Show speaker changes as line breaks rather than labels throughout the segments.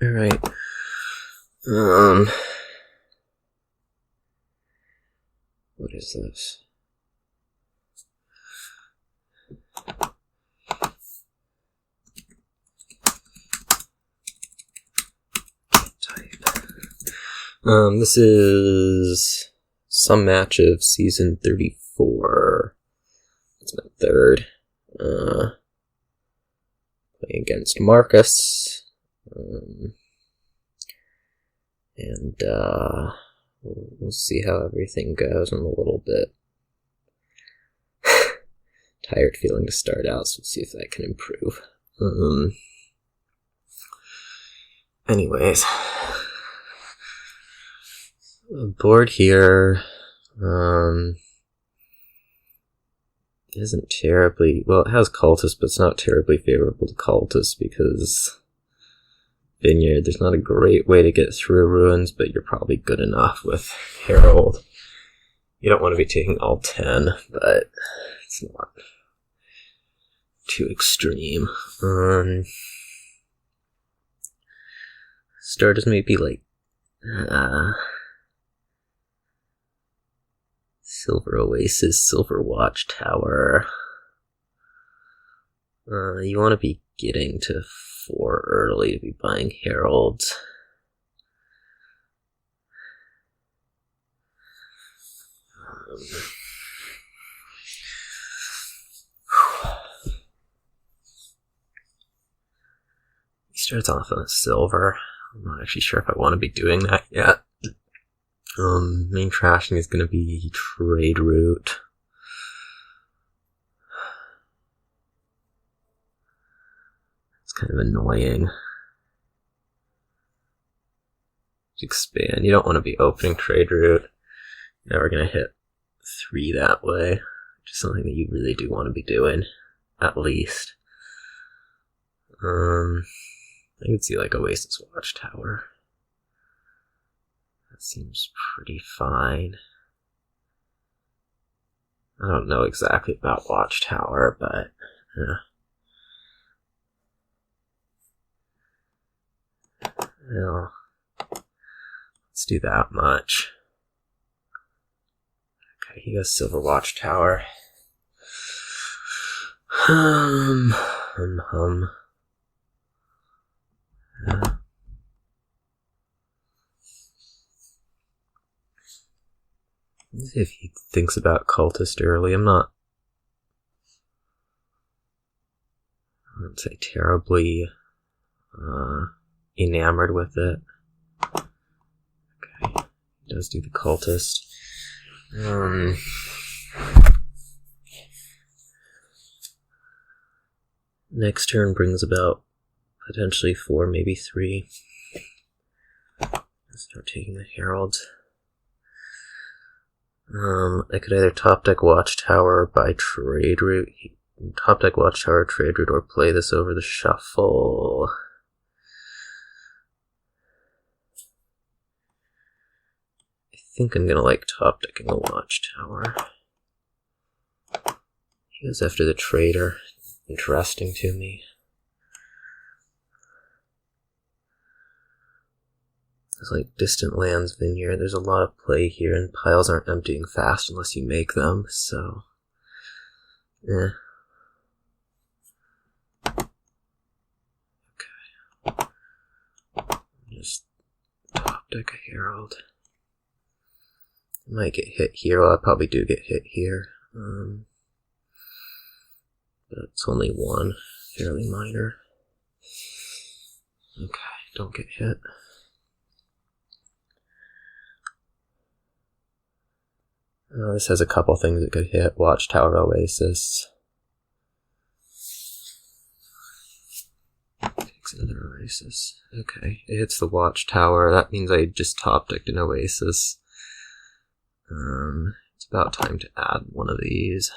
Alright. What is this? This is some match of season 34. It's my third. Playing against Marcus. We'll see how everything goes in a little bit. Tired feeling to start out, so we'll see if that can improve. Anyways. Board here isn't terribly, well, it has cultists, but it's not terribly favorable to cultists because Vineyard, there's not a great way to get through ruins, but you're probably good enough with Herald. You don't want to be taking all 10, but it's not too extreme. Starters maybe like Silver Oasis, Silver Watchtower. You want to be getting to 4 early to be buying Heralds. He starts off on a silver. I'm not actually sure if I want to be doing that yet. Main trashing is going to be trade route. It's kind of annoying. Expand. You don't want to be opening trade route. You're never going to hit 3 that way, which is something that you really do want to be doing, at least. I could see like Oasis Watchtower. That seems pretty fine. I don't know exactly about Watchtower, but yeah. Well, let's do that much. Okay, he goes Silver Watchtower. Yeah. Let's see if he thinks about cultist early. I wouldn't say terribly enamored with it. Okay, he does do the cultist. Next turn brings about potentially 4, maybe 3. Let's start taking the Heralds. I could either top deck Watchtower or buy trade route. Top deck Watchtower, trade route, or play this over the shuffle. I think I'm gonna like top decking the Watchtower. He goes after the trader. Interesting to me. There's like Distant Lands, Vineyard. There's a lot of play here, and piles aren't emptying fast unless you make them, so Okay. Just top deck a Herald. I might get hit here. Well, I probably do get hit here. But it's only 1. Fairly minor. Okay, don't get hit. This has a couple things that could hit. Watchtower, Oasis. Takes another Oasis. Okay, it hits the Watchtower. That means I just top decked an Oasis. It's about time to add one of these.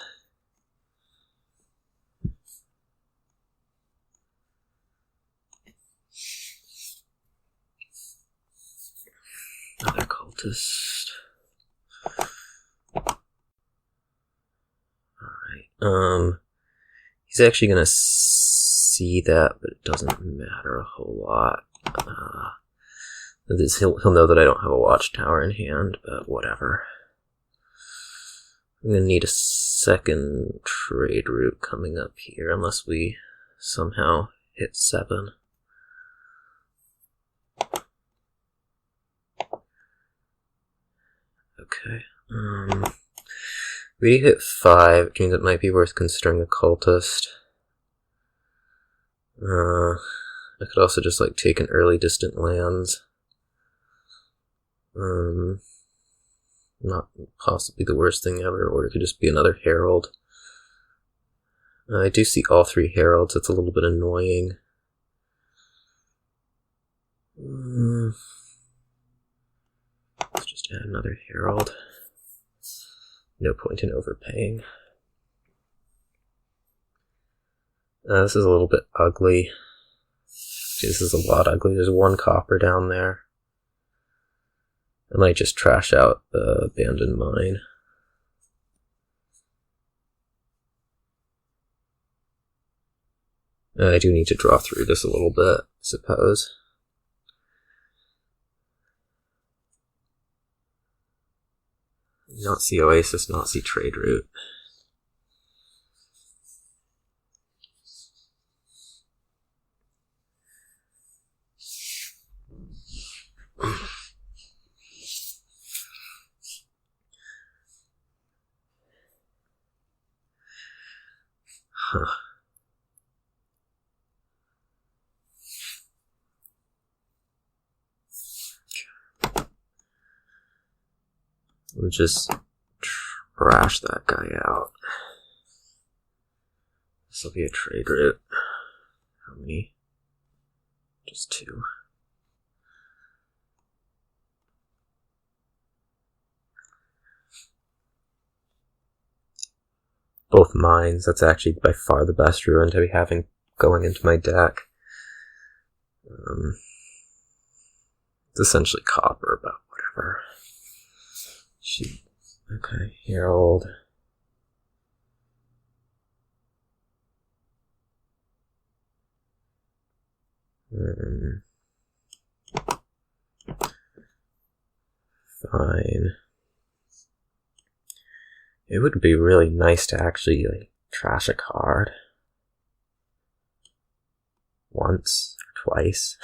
Another cultist. Alright, he's actually gonna see that, but it doesn't matter a whole lot. He'll know that I don't have a watchtower in hand, but whatever. I'm gonna need a second trade route coming up here, unless we somehow hit 7. Okay. We hit 5, which means it might be worth considering a cultist. I could also just like take an early distant lands. Not possibly the worst thing ever, or it could just be another herald. I do see all 3 heralds. It's a little bit annoying. Let's just add another herald. No point in overpaying. This is a little bit ugly. This is a lot ugly. There's 1 copper down there. I might just trash out the abandoned mine. I do need to draw through this a little bit, I suppose. Not see Oasis, not see trade route. Huh. We'll just trash that guy out. This will be a trade route. How many? Just 2. Both mines. That's actually by far the best ruin to be having going into my deck. It's essentially copper, but whatever. Okay, Herald. Fine. It would be really nice to actually like trash a card once or twice.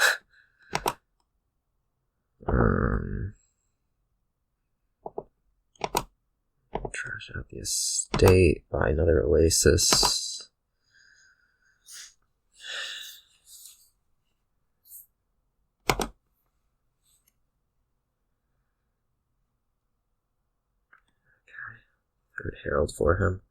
Trash out the estate, buy another Oasis. Third Herald for him.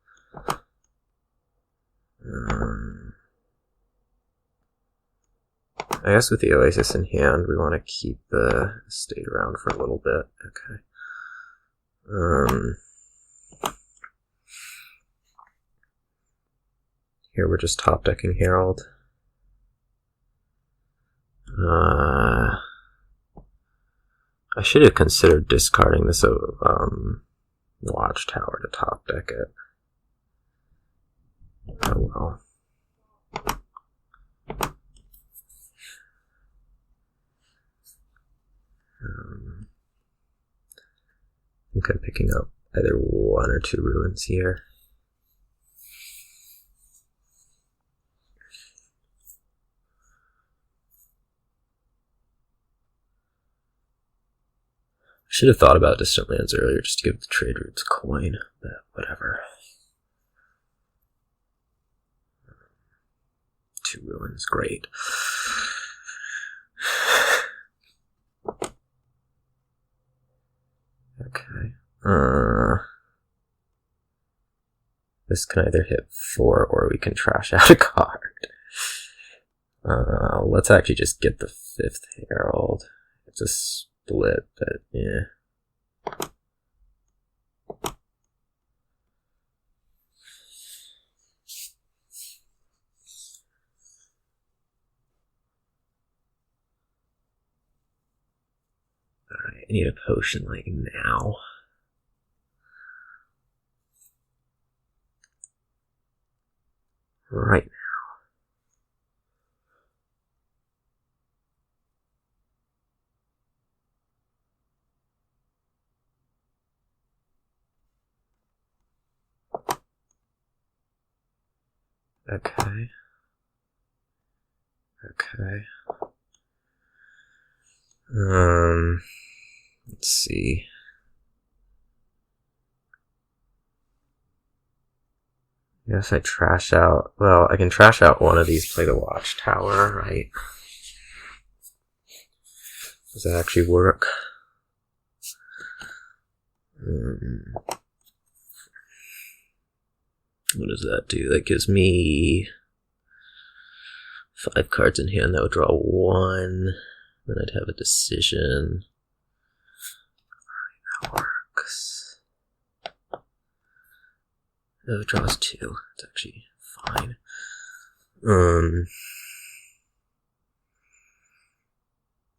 I guess with the Oasis in hand, we want to keep the estate around for a little bit. Okay. Here we're just top decking Herald. I should have considered discarding this Watchtower to top deck it. Oh well. I think I'm picking up either 1 or 2 ruins here. I should have thought about distant lands earlier just to give the trade routes a coin, but whatever. 2 ruins, great. Okay. This can either hit 4 or we can trash out a card. Let's actually just get the 5th Herald. It's a split, but yeah. Alright, I need a potion like now. Right now. Okay. Okay. Let's see. I guess I trash out... Well, I can trash out one of these, play the watchtower, right? Does that actually work? What does that do? That gives me 5 cards in hand. That would draw 1. Then I'd have a decision. That works. Oh, it draws 2. It's actually fine.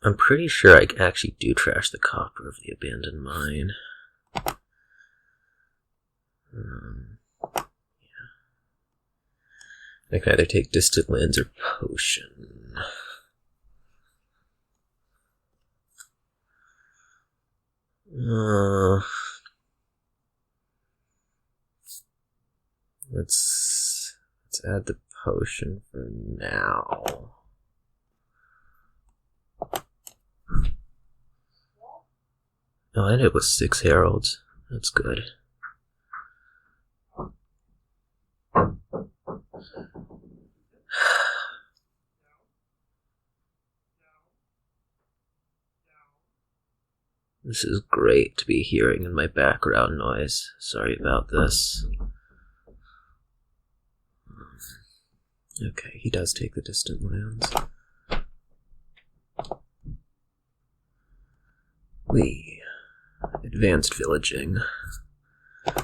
I'm pretty sure I actually do trash the copper of the abandoned mine. Yeah. I can either take distant lands or potion. Let's add the potion for now. Oh, I ended up with 6 heralds. That's good. This is great to be hearing in my background noise. Sorry about this. Okay, he does take the distant lands. We advanced villaging. Yeah,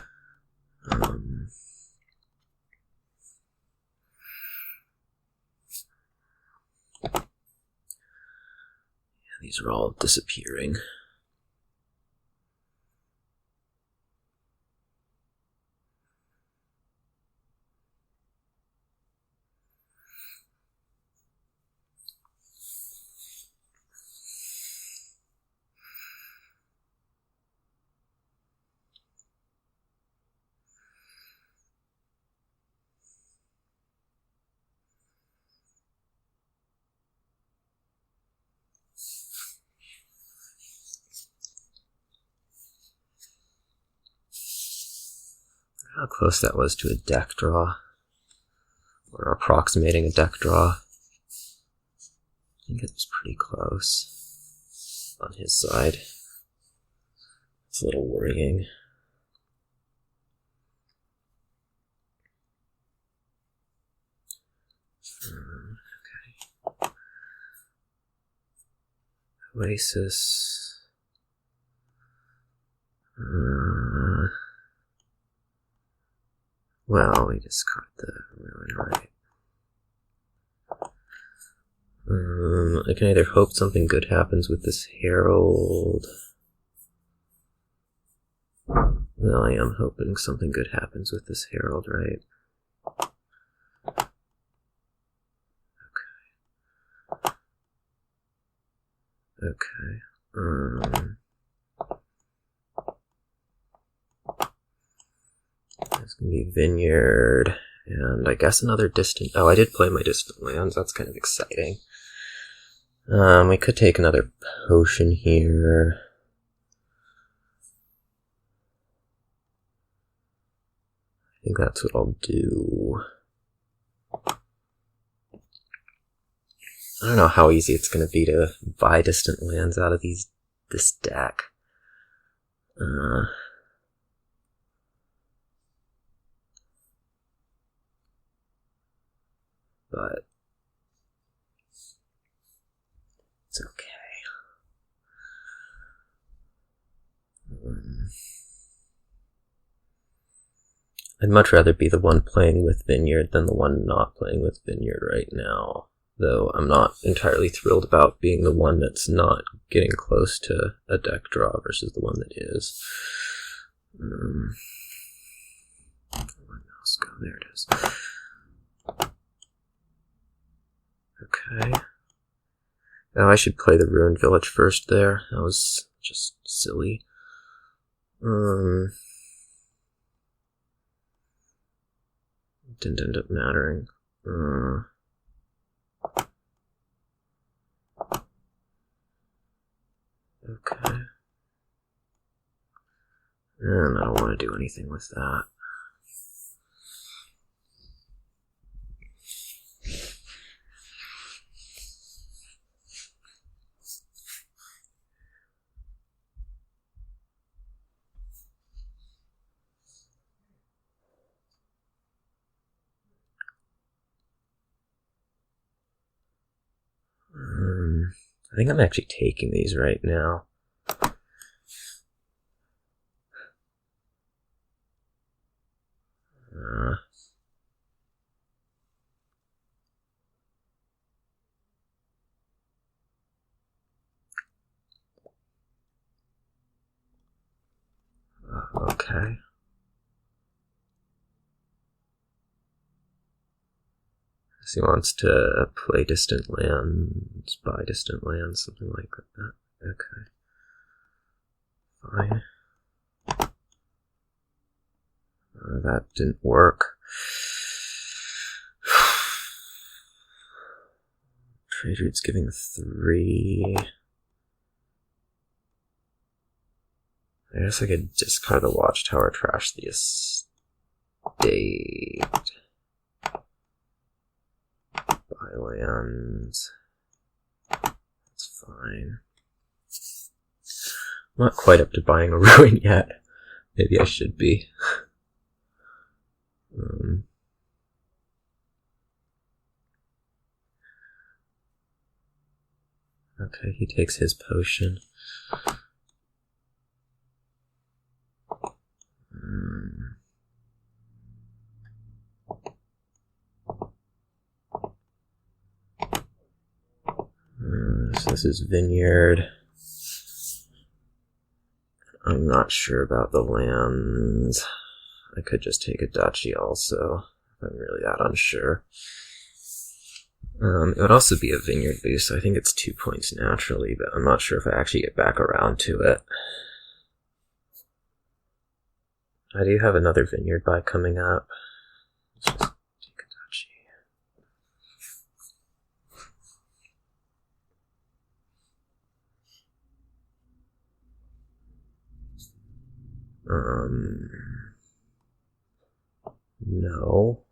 these are all disappearing. How close that was to a deck draw, or approximating a deck draw. I think it was pretty close on his side. It's a little worrying. Okay. Oasis. Well, we discard the ruin, right? I can either hope something good happens with this herald. Well, I am hoping something good happens with this herald, right? Okay. There's gonna be vineyard, and I guess another distant... Oh, I did play my distant lands. That's kind of exciting. We could take another potion here. I think that's what I'll do. I don't know how easy it's going to be to buy distant lands out of this deck. But it's okay. I'd much rather be the one playing with Vineyard than the one not playing with Vineyard right now. Though I'm not entirely thrilled about being the one that's not getting close to a deck draw versus the one that is. One mouse go, there it is. Okay. Now I should play the Ruined Village first there. That was just silly. Didn't end up mattering. Okay. And I don't want to do anything with that. I think I'm actually taking these right now. Okay. So he wants to play distant lands, buy distant lands, something like that. Okay. Fine. That didn't work. Trade routes giving 3. I guess I could discard the watchtower, trash the estate. Buy lands. That's fine. I'm not quite up to buying a ruin yet. Maybe I should be. Okay, he takes his potion. So this is vineyard. I'm not sure about the lands. I could just take a duchy also. I'm really that unsure. It would also be a vineyard boost, so I think it's 2 points naturally, but I'm not sure if I actually get back around to it. I do have another vineyard buy coming up. Let's just take a duchy. No.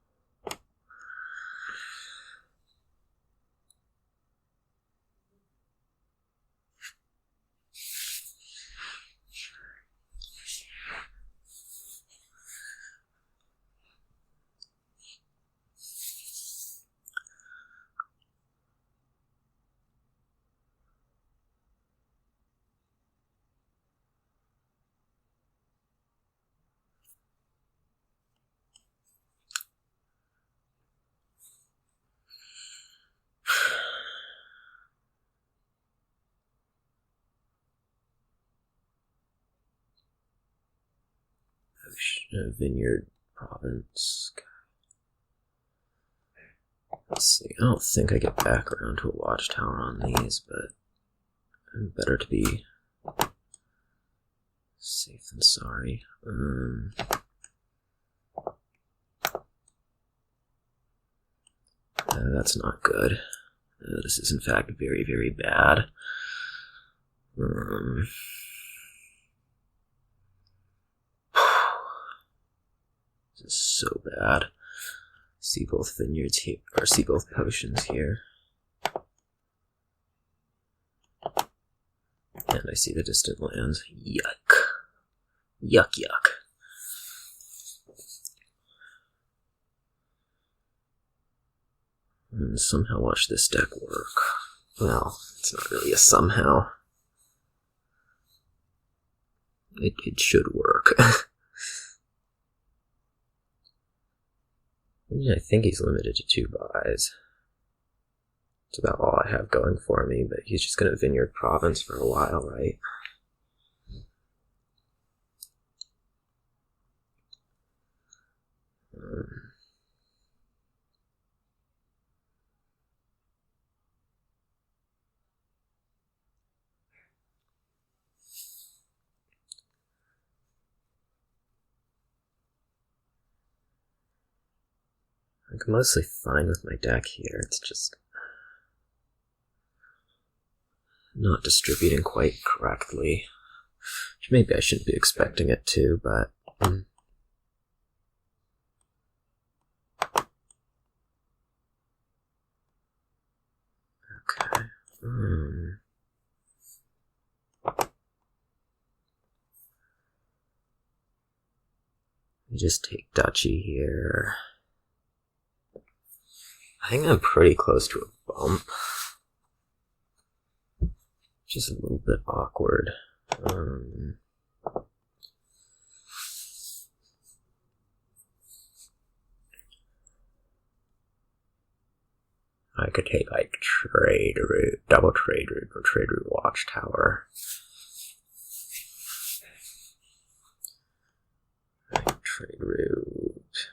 Vineyard province. Let's see. I don't think I get back around to a watchtower on these, but better to be safe than sorry. That's not good. This is in fact very, very bad. This is so bad. See both vineyards here, or see both potions here. And I see the distant lands. Yuck. Yuck, yuck. And somehow watch this deck work. Well, it's not really a somehow. It should work. I think he's limited to 2 buys. It's about all I have going for me, but he's just going to Vineyard Province for a while, right? I'm mostly fine with my deck here. It's just not distributing quite correctly. Which maybe I shouldn't be expecting it to, but... Okay. You just take duchy here. I think I'm pretty close to a bump. Just a little bit awkward. I could take like trade route, double trade route, or trade route watchtower. Trade route.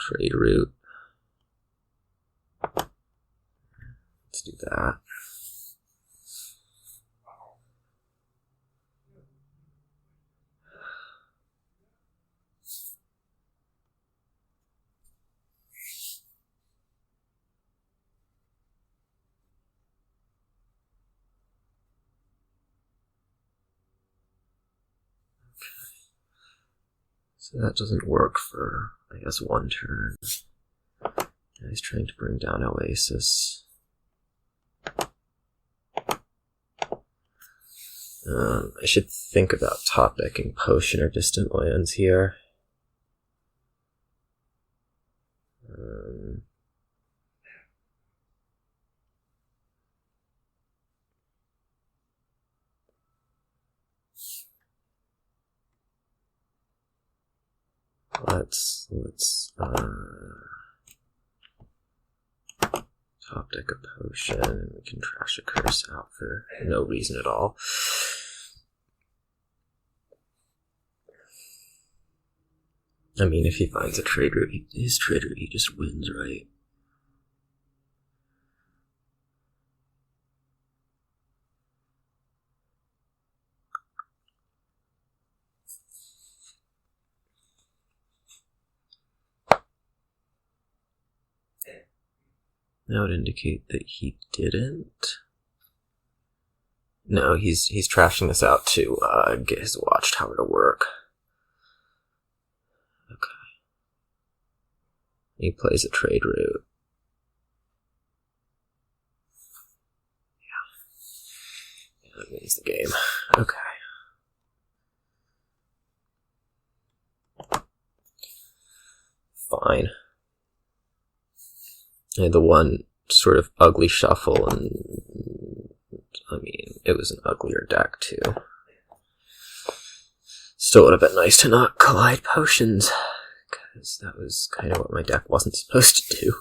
Trade route. Let's do that. So that doesn't work for, I guess, one turn. He's trying to bring down Oasis. I should think about top decking Potion or Distant Lands here. Let's top deck a Potion, and we can trash a Curse out for no reason at all. I mean, if he finds a trade route, his trade route, he just wins, right? That would indicate that he didn't. No, he's trashing this out to get his watchtower to work. Okay. He plays a trade route. Yeah, that wins the game. Okay. Fine. I had the one sort of ugly shuffle, and I mean, it was an uglier deck too. Still would have been nice to not collide potions, because that was kind of what my deck wasn't supposed to do.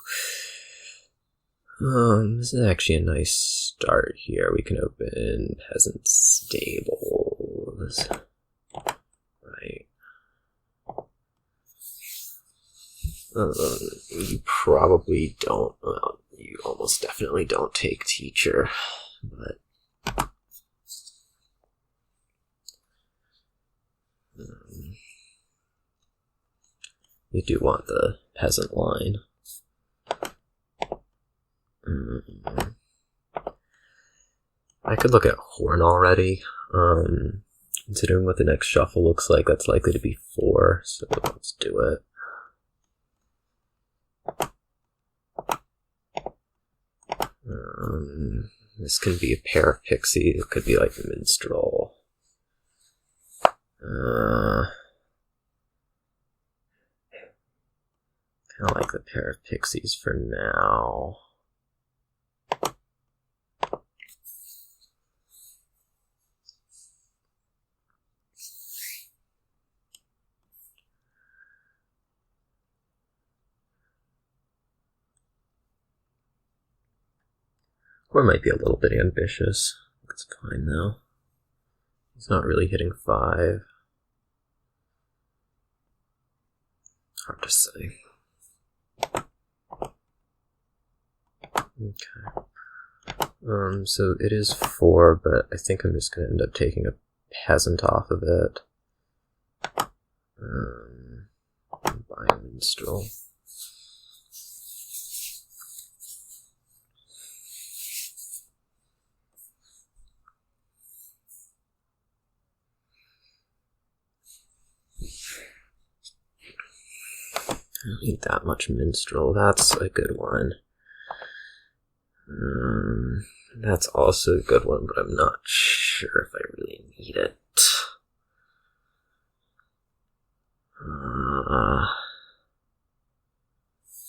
This is actually a nice start here. We can open Peasant Stables. Right. You probably don't, well, you almost definitely don't take Teacher, but you do want the Peasant line. I could look at Horn already. Considering what the next shuffle looks like, that's likely to be 4, so let's do it. This can be a pair of Pixies. It could be like the Minstrel. Kind of like the pair of Pixies for now. Or might be a little bit ambitious. It's fine though. He's not really hitting 5. Hard to say. Okay. So it is 4, but I think I'm just going to end up taking a Peasant off of it. Buying minstrel. I don't need that much minstrel. That's a good one. That's also a good one, but I'm not sure if I really need it.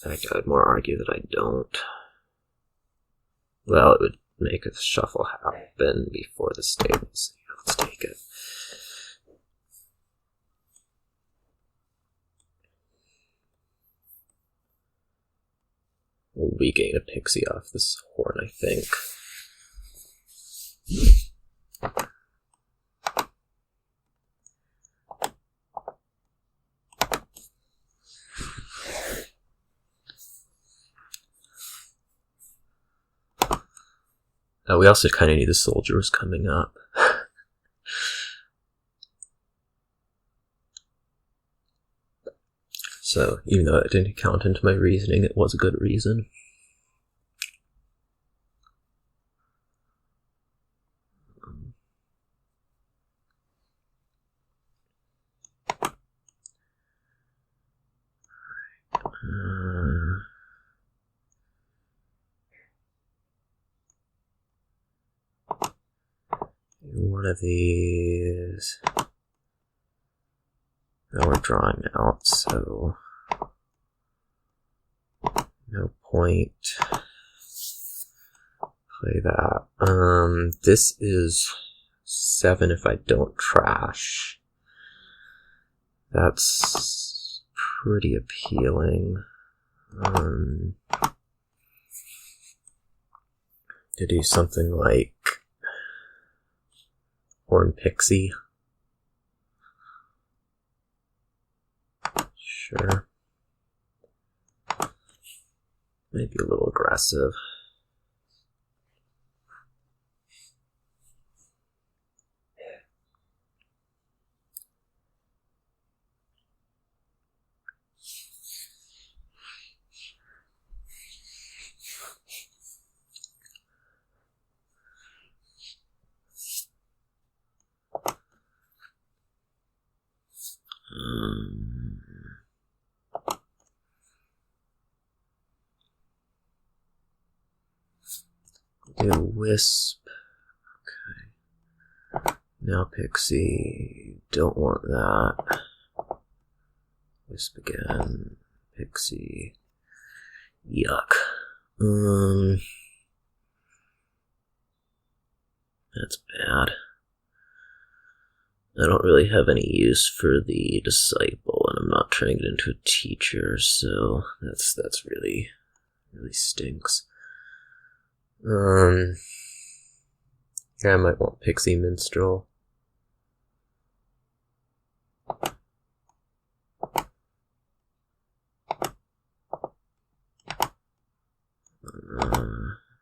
In fact, I would more argue that I don't. Well, it would make a shuffle happen before the stables. Yeah, let's take it. We'll regain a pixie off this horn, I think. We also kind of knew the soldier was coming up. So, even though it didn't count into my reasoning, it was a good reason. One of these. Now we're drawing out, so no point. Play that. This is 7 if I don't trash. That's pretty appealing. To do something like Horn Pixie. Sure. Maybe a little aggressive. Do Wisp. Okay. Now Pixie. Don't want that. Wisp again. Pixie. Yuck. That's bad. I don't really have any use for the disciple, and I'm not turning it into a teacher, so that's really stinks. Yeah, I might want Pixie Minstrel.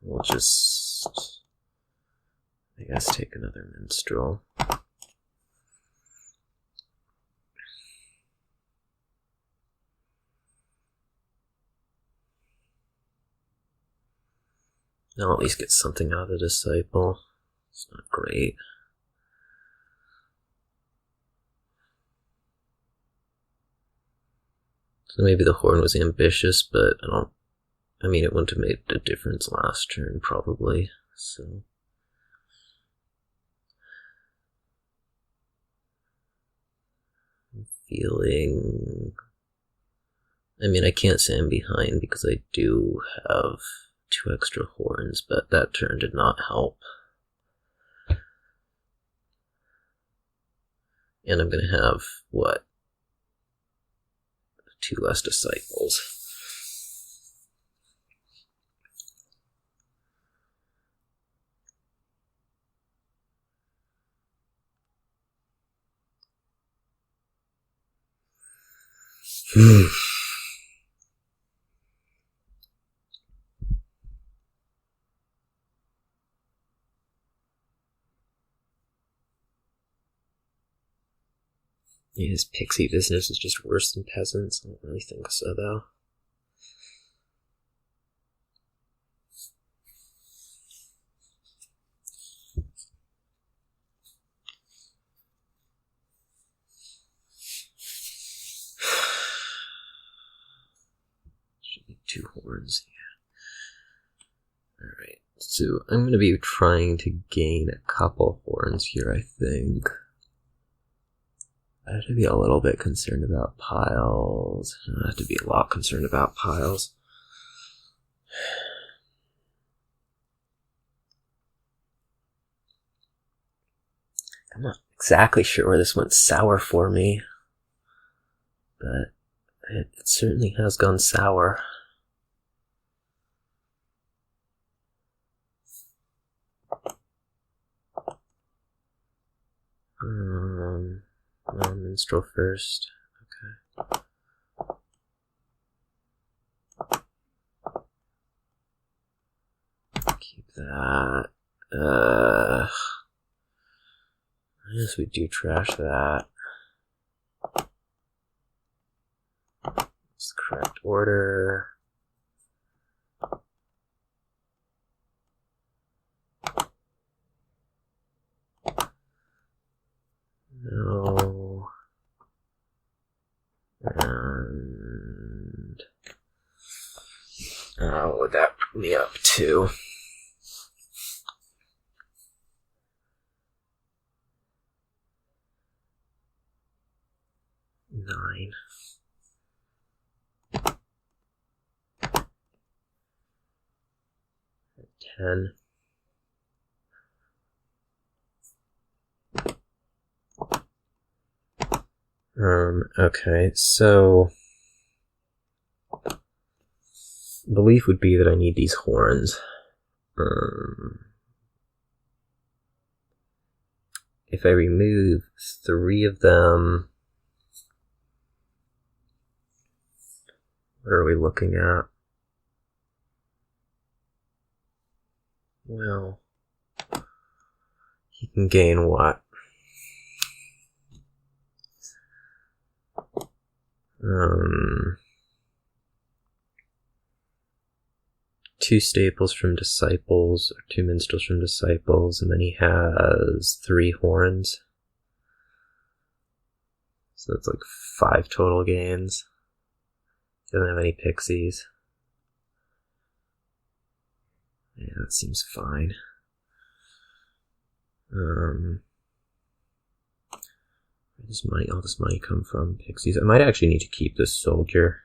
We'll just, I guess, take another Minstrel. I'll at least get something out of the disciple. It's not great. So maybe the horn was ambitious, but I mean, it wouldn't have made a difference last turn, probably, so. I'm feeling, I mean, I can't say I'm behind because I do have 2 extra horns, but that turn did not help. And I'm gonna have, what? 2 less disciples. Yeah, his pixie business is just worse than peasants. I don't really think so, though. Should be 2 horns, yeah. Alright, so I'm going to be trying to gain a couple horns here, I think. I have to be a little bit concerned about piles. I have to be a lot concerned about piles. I'm not exactly sure where this went sour for me, but it certainly has gone sour. Minstrel first. Okay. Keep that. I guess we do trash that. It's the correct order. No. And what would that put me up to? Nine. 10. Okay, so belief would be that I need these horns. If I remove 3 of them, what are we looking at? Well, he can gain what? 2 staples from disciples, or 2 minstrels from disciples, and then he has 3 horns. So that's like 5 total gains. He doesn't have any pixies. Yeah, that seems fine. Where does all this money come from? Pixies. I might actually need to keep this soldier.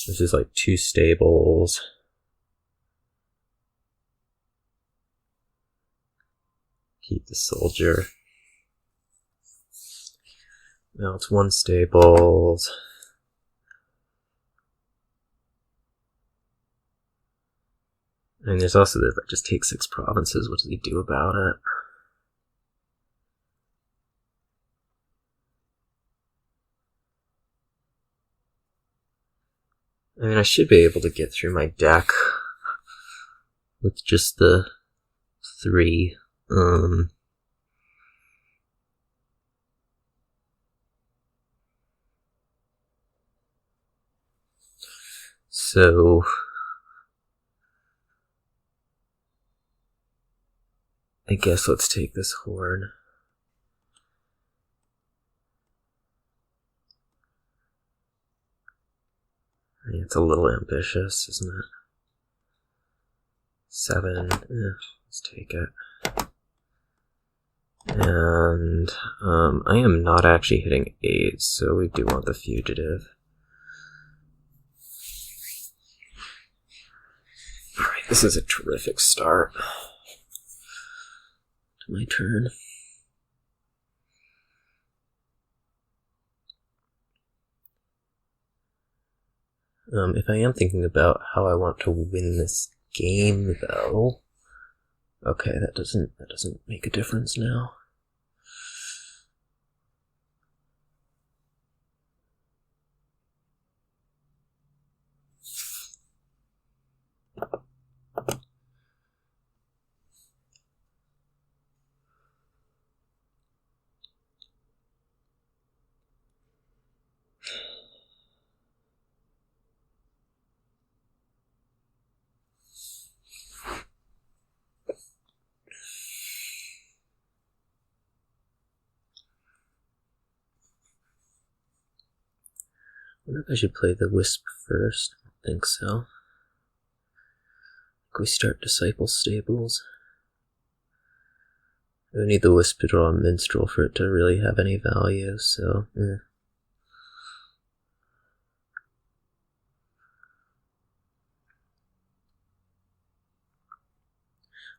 This is like 2 stables. Keep the soldier. Now it's 1 stables. And there's also this, like, just take 6 provinces. What does he do about it? I mean, I should be able to get through my deck with just the 3. So I guess let's take this horn. I mean, it's a little ambitious, isn't it? 7. Let's take it. And I am not actually hitting 8, so we do want the fugitive. Alright, this is a terrific start to my turn. If I am thinking about how I want to win this game, though, okay, that doesn't make a difference now. wonder if I should play the Wisp first. I don't think so. We start Disciple Stables. We need the Wisp to draw a Minstrel for it to really have any value, so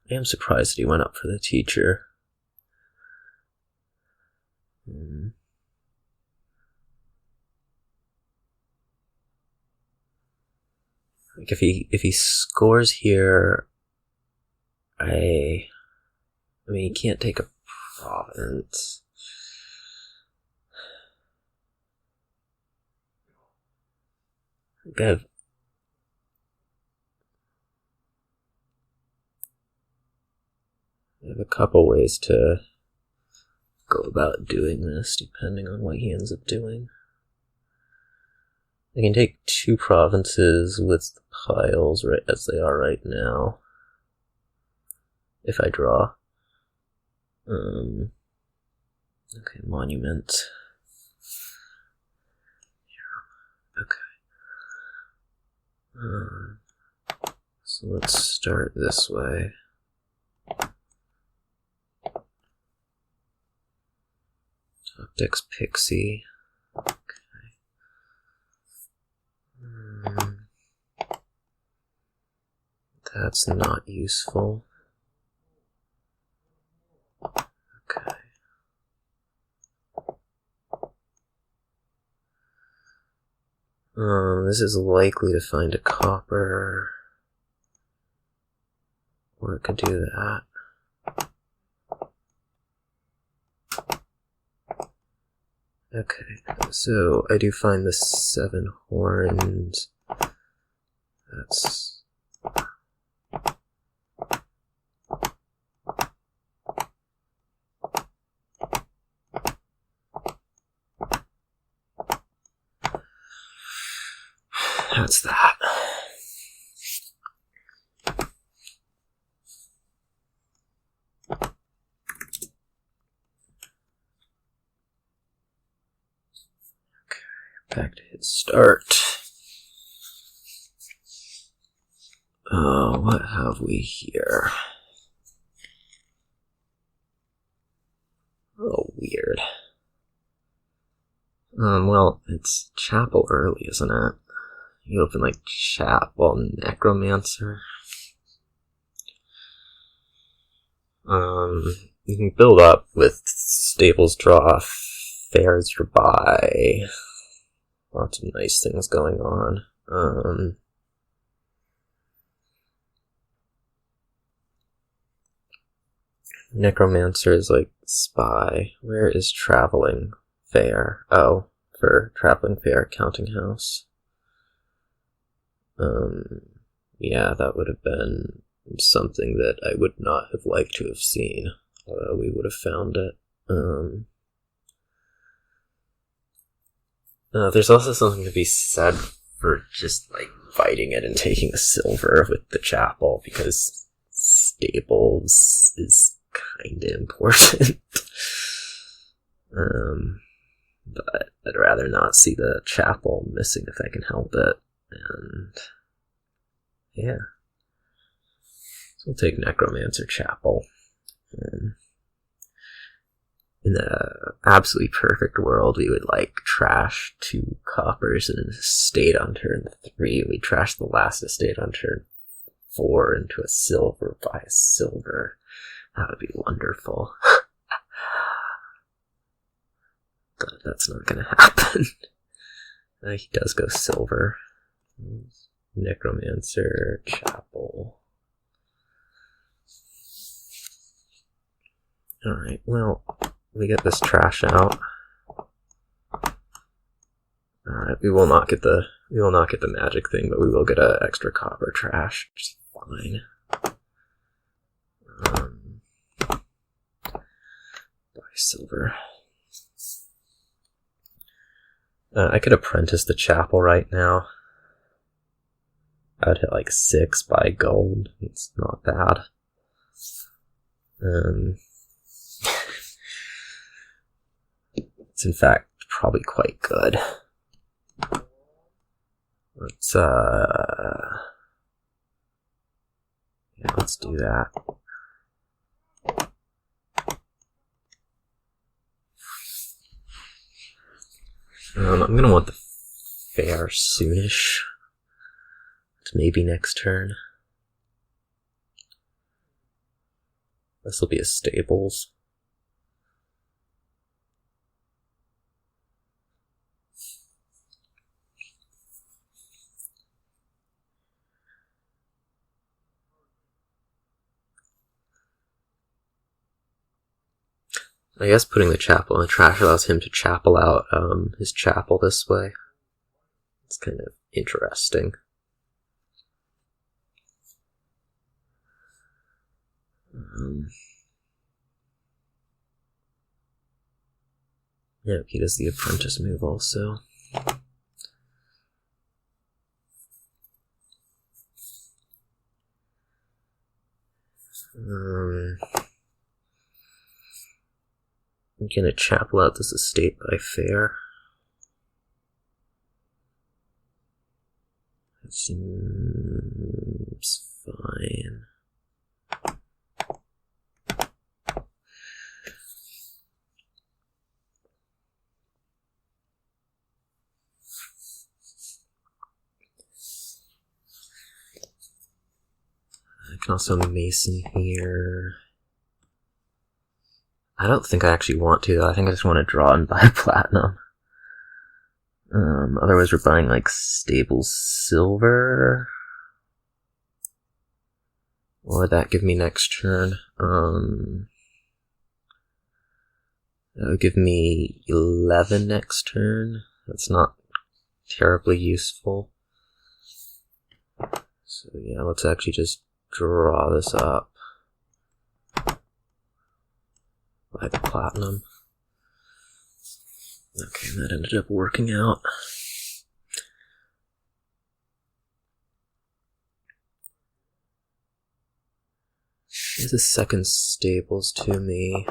I am surprised that he went up for the Teacher. Like if he scores here, I mean, he can't take a province. I have a couple ways to go about doing this, depending on what he ends up doing. I can take 2 provinces with the piles right as they are right now, if I draw. Okay, monument. Okay. So let's start this way. Top deck's Pixie. Okay. That's not useful. Okay. This is likely to find a copper. Or it could do that. Okay, so I do find the 7 horns. That's... That's that. Back to hit start. What have we here? Oh, weird. Well, it's chapel early, isn't it? You open like chapel, necromancer. You can build up with stables draw, fairs to buy. Lots of nice things going on. Necromancer is like spy. Where is traveling fair? Oh, for traveling fair, counting house. Yeah, that would have been something that I would not have liked to have seen, although we would have found it. There's also something to be said for just, like, fighting it and taking the silver with the chapel, because stables is kinda important. But I'd rather not see the chapel missing if I can help it, and yeah. So we'll take Necromancer Chapel. In the absolutely perfect world, we would like trash 2 coppers in an estate on turn 3. We trash the last estate on turn 4 into a silver by a silver. That would be wonderful. But that's not going to happen. He does go silver. Necromancer Chapel. Alright, well, we get this trash out. Alright, we will not get the magic thing, but we will get an extra copper trash, which is fine. Buy silver. I could apprentice the chapel right now. I would hit like 6 by gold. It's not bad. It's in fact probably quite good. Let's let's do that. I'm gonna want the fair soonish. It's maybe next turn. This will be a stables. I guess putting the chapel in the trash allows him to chapel out his chapel this way. It's kind of interesting. Yeah, he does the apprentice move also. I'm gonna chapel out this estate by fair. That seems fine. I can also mason here. I don't think I actually want to, though. I think I just want to draw and buy platinum. Otherwise we're buying, like, stable silver. What would that give me next turn? That would give me 11 next turn. That's not terribly useful. So yeah, let's actually just draw this up. Buy the platinum. Okay, that ended up working out. Here's the second stables to me.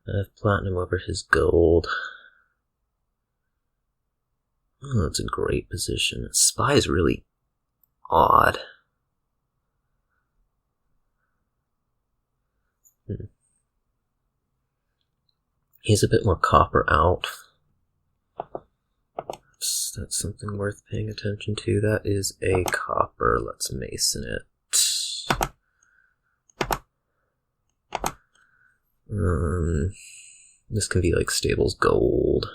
I have platinum over his gold. Oh, that's a great position. Spy is really odd. He's a bit more copper out. That's something worth paying attention to. That is a copper. Let's mason it. This can be like stables gold.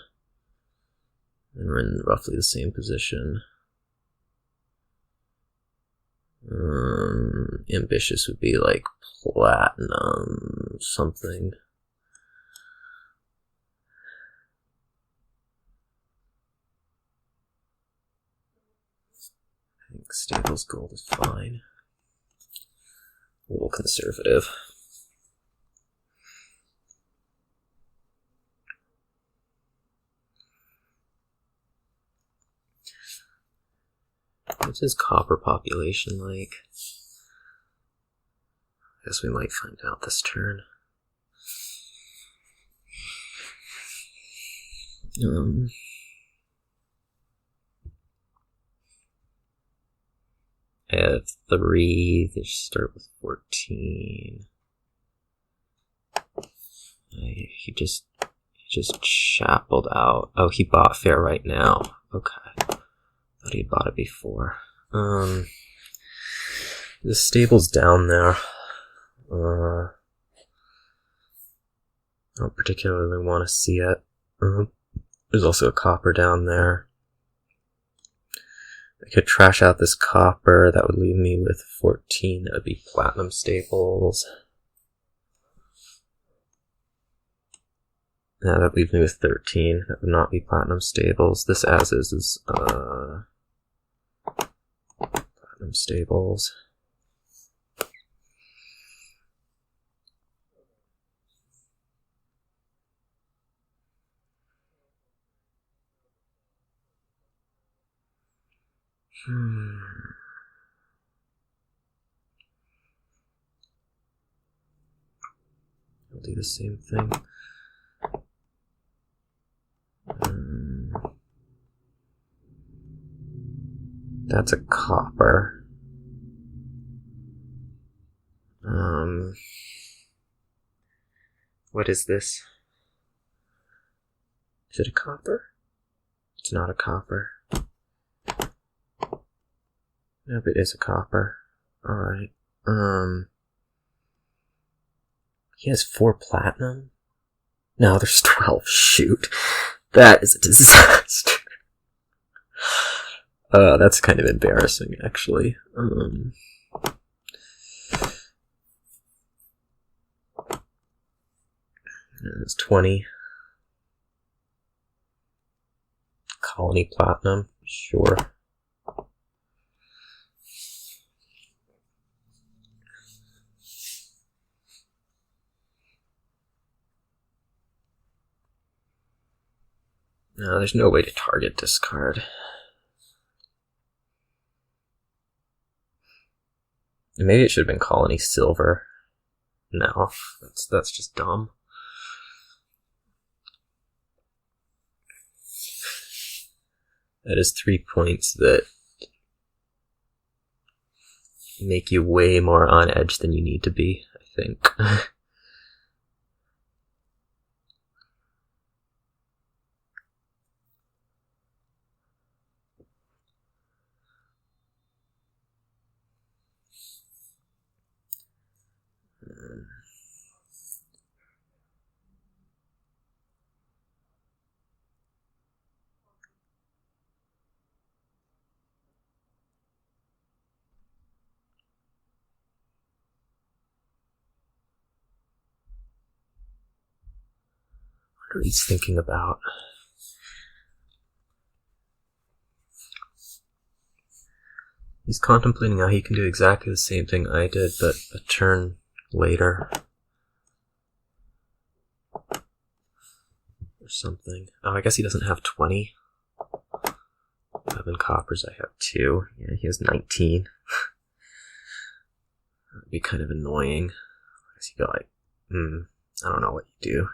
And we're in roughly the same position. Ambitious would be like platinum something. I think stables gold is fine. A little conservative. What's his copper population like? I guess we might find out this turn. I have 3. They start with 14. He just chapeled out. Oh, he bought fair right now. Okay. Thought he bought it before. The stable's down there. I don't particularly want to see it. There's also a copper down there. I could trash out this copper. That would leave me with 14. That would be platinum stables. Now that leaves me with 13. That would not be platinum stables. This as is platinum stables. I'll do the same thing. That's a copper. What is this? Is it a copper? It's not a copper. Nope, it is a copper. Alright. He has 4 platinum? No, there's 12. Shoot. That is a disaster. That's kind of embarrassing, actually. It's 20. Colony platinum, sure. No, there's no way to target this card. Maybe it should have been Colony Silver. No, that's just dumb. That is 3 points that make you way more on edge than you need to be, I think. What he's thinking about. He's contemplating how he can do exactly the same thing I did, but a turn later. Or something. Oh, I guess he doesn't have 20. 11 coppers, I have 2. Yeah, he has 19. That'd be kind of annoying. I guess you go like, I don't know what you do.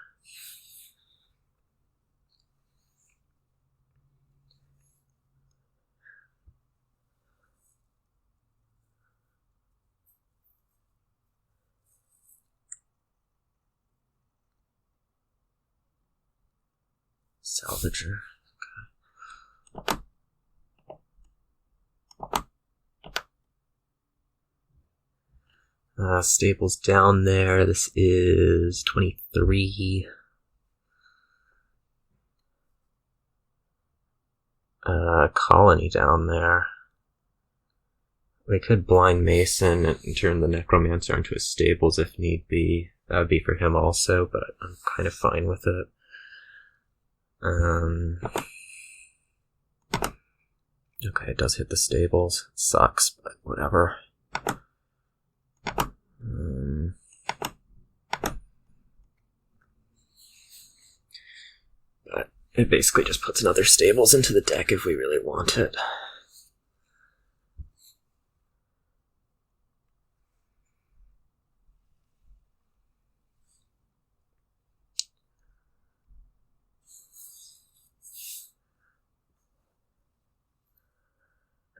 Salvager. Okay. Staples down there. This is 23. Colony down there. We could Blind Mason and turn the Necromancer into a Stables if need be. That would be for him also, but I'm kind of fine with it. Okay, it does hit the Stables. It sucks, but whatever. But it basically just puts another Stables into the deck if we really want it.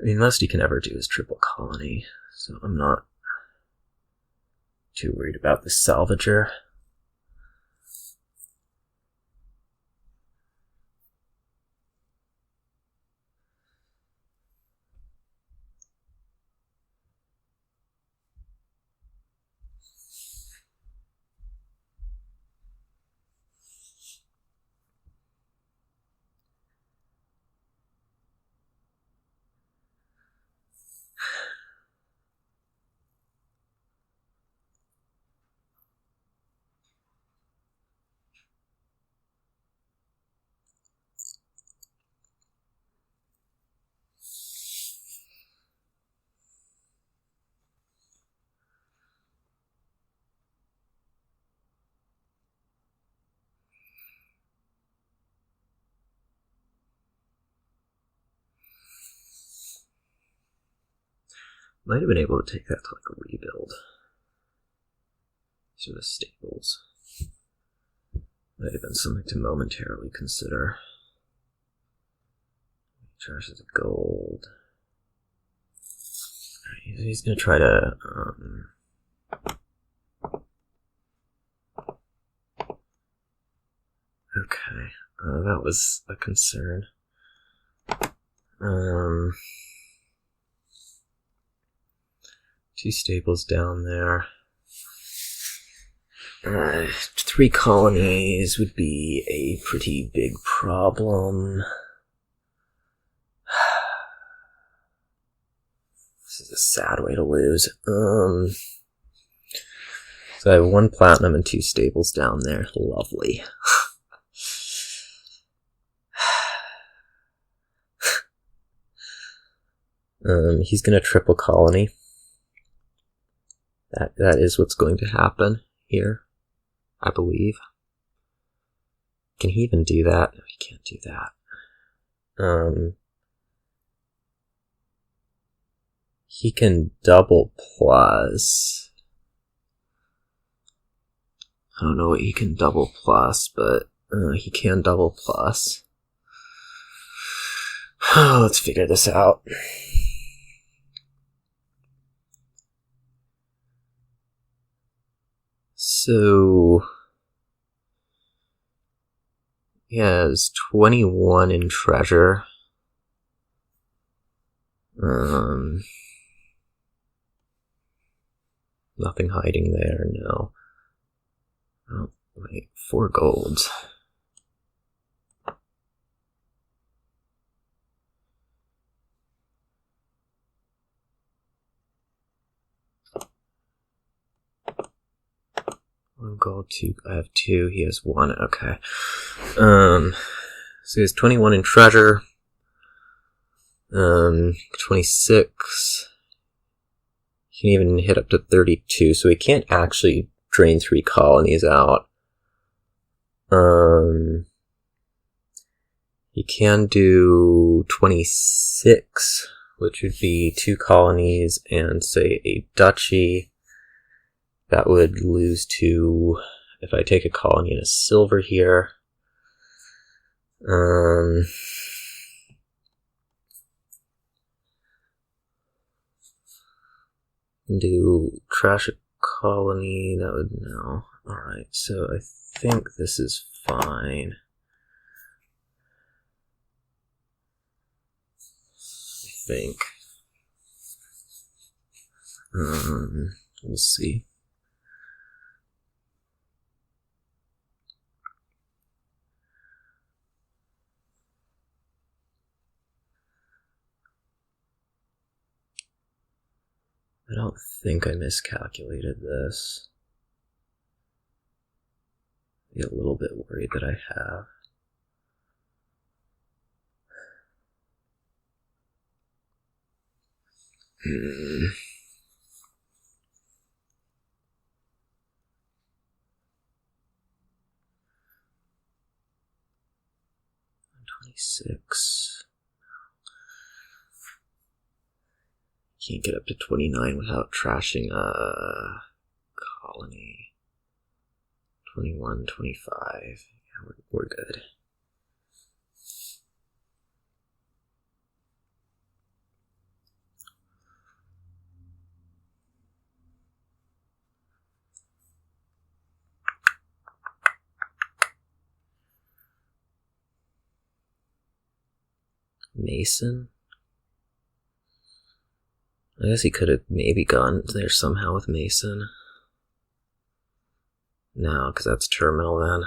I mean, most he can ever do is triple Colony, so I'm not too worried about the Salvager. Might have been able to take that to like a rebuild. Sort of Staples. Might have been something to momentarily consider. Charges of gold. He's gonna try to okay, that was a concern. Two stables down there. 3 colonies would be a pretty big problem. This is a sad way to lose. So I have 1 platinum and 2 stables down there. Lovely. He's gonna triple colony. That is what's going to happen here, I believe. Can he even do that? No, he can't do that. He can double plus. I don't know what he can double plus, but he can double plus. Let's figure this out. So he has 21 in treasure. Nothing hiding there, no. Oh, wait, 4 golds. One gold, 2. I have 2. He has 1. Okay. So he has 21 in treasure. 26. He can even hit up to 32, so he can't actually drain 3 colonies out. He can do 26, which would be 2 colonies and, say, a duchy. That would lose to, if I take a colony and a silver here. Do trash a colony, that would, no. Alright, so I think this is fine. I think. We'll see. I don't think I miscalculated this. I get a little bit worried that I have. Hmm. 26. Can't get up to 29 without trashing a colony. 21, 25. Yeah, we're good. Mason? I guess he could have maybe gone there somehow with Mason. No, because that's terminal then.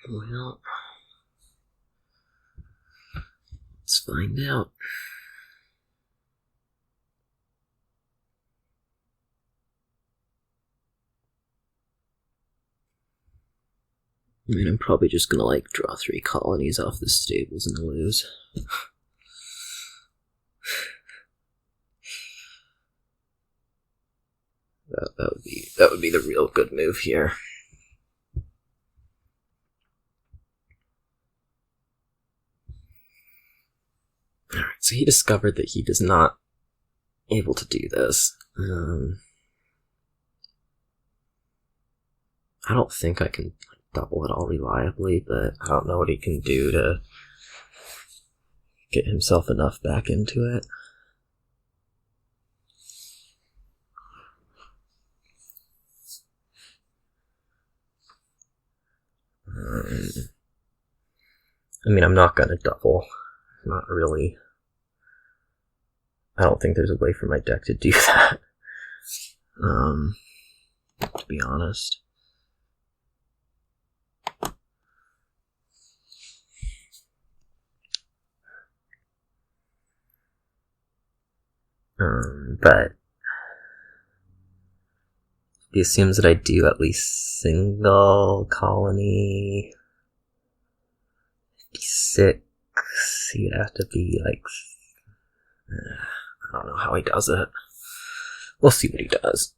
'Well, let's find out. I mean, I'm probably just gonna, like, draw 3 colonies off the stables and lose. that would be the real good move here. Alright, so he discovered that he is not able to do this. I don't think I can double it all reliably, but I don't know what he can do to get himself enough back into it. I mean, I'm not gonna double. Not really. I don't think there's a way for my deck to do that. To be honest. But he assumes that I do at least single colony. 56. He'd have to be like, I don't know how he does it. We'll see what he does.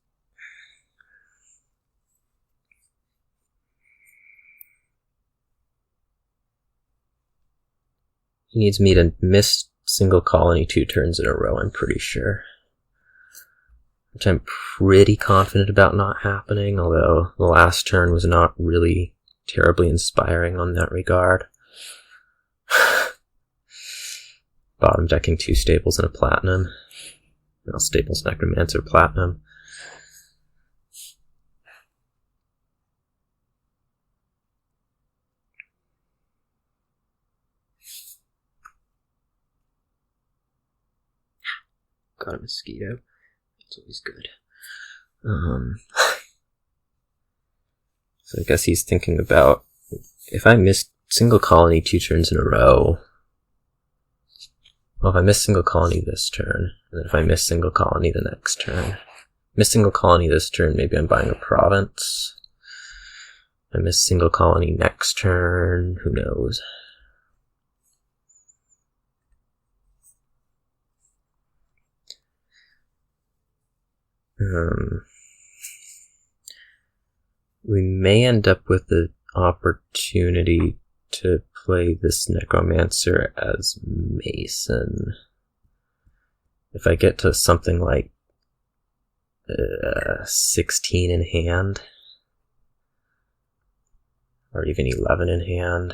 He needs me to miss single colony 2 turns in a row, I'm pretty sure. Which I'm pretty confident about not happening, although the last turn was not really terribly inspiring on that regard. Bottom decking 2 stables and a platinum. No, stables, necromancer, platinum. Got a mosquito. It's always good. So I guess he's thinking about, if I miss single colony 2 turns in a row, well, if I miss single colony this turn, and then if I miss single colony the next turn, miss single colony this turn, maybe I'm buying a province. If I miss single colony next turn, who knows? We may end up with the opportunity to play this necromancer as Mason. If I get to something like 16 in hand, or even 11 in hand,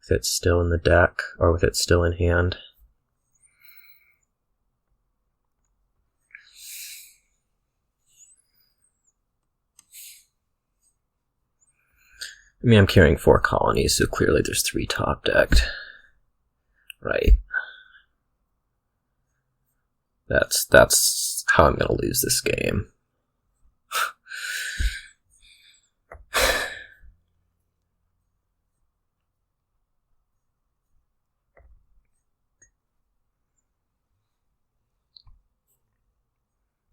with it still in the deck, or with it still in hand. I mean, I'm carrying 4 colonies, so clearly there's 3 top decked. Right. That's how I'm gonna lose this game. I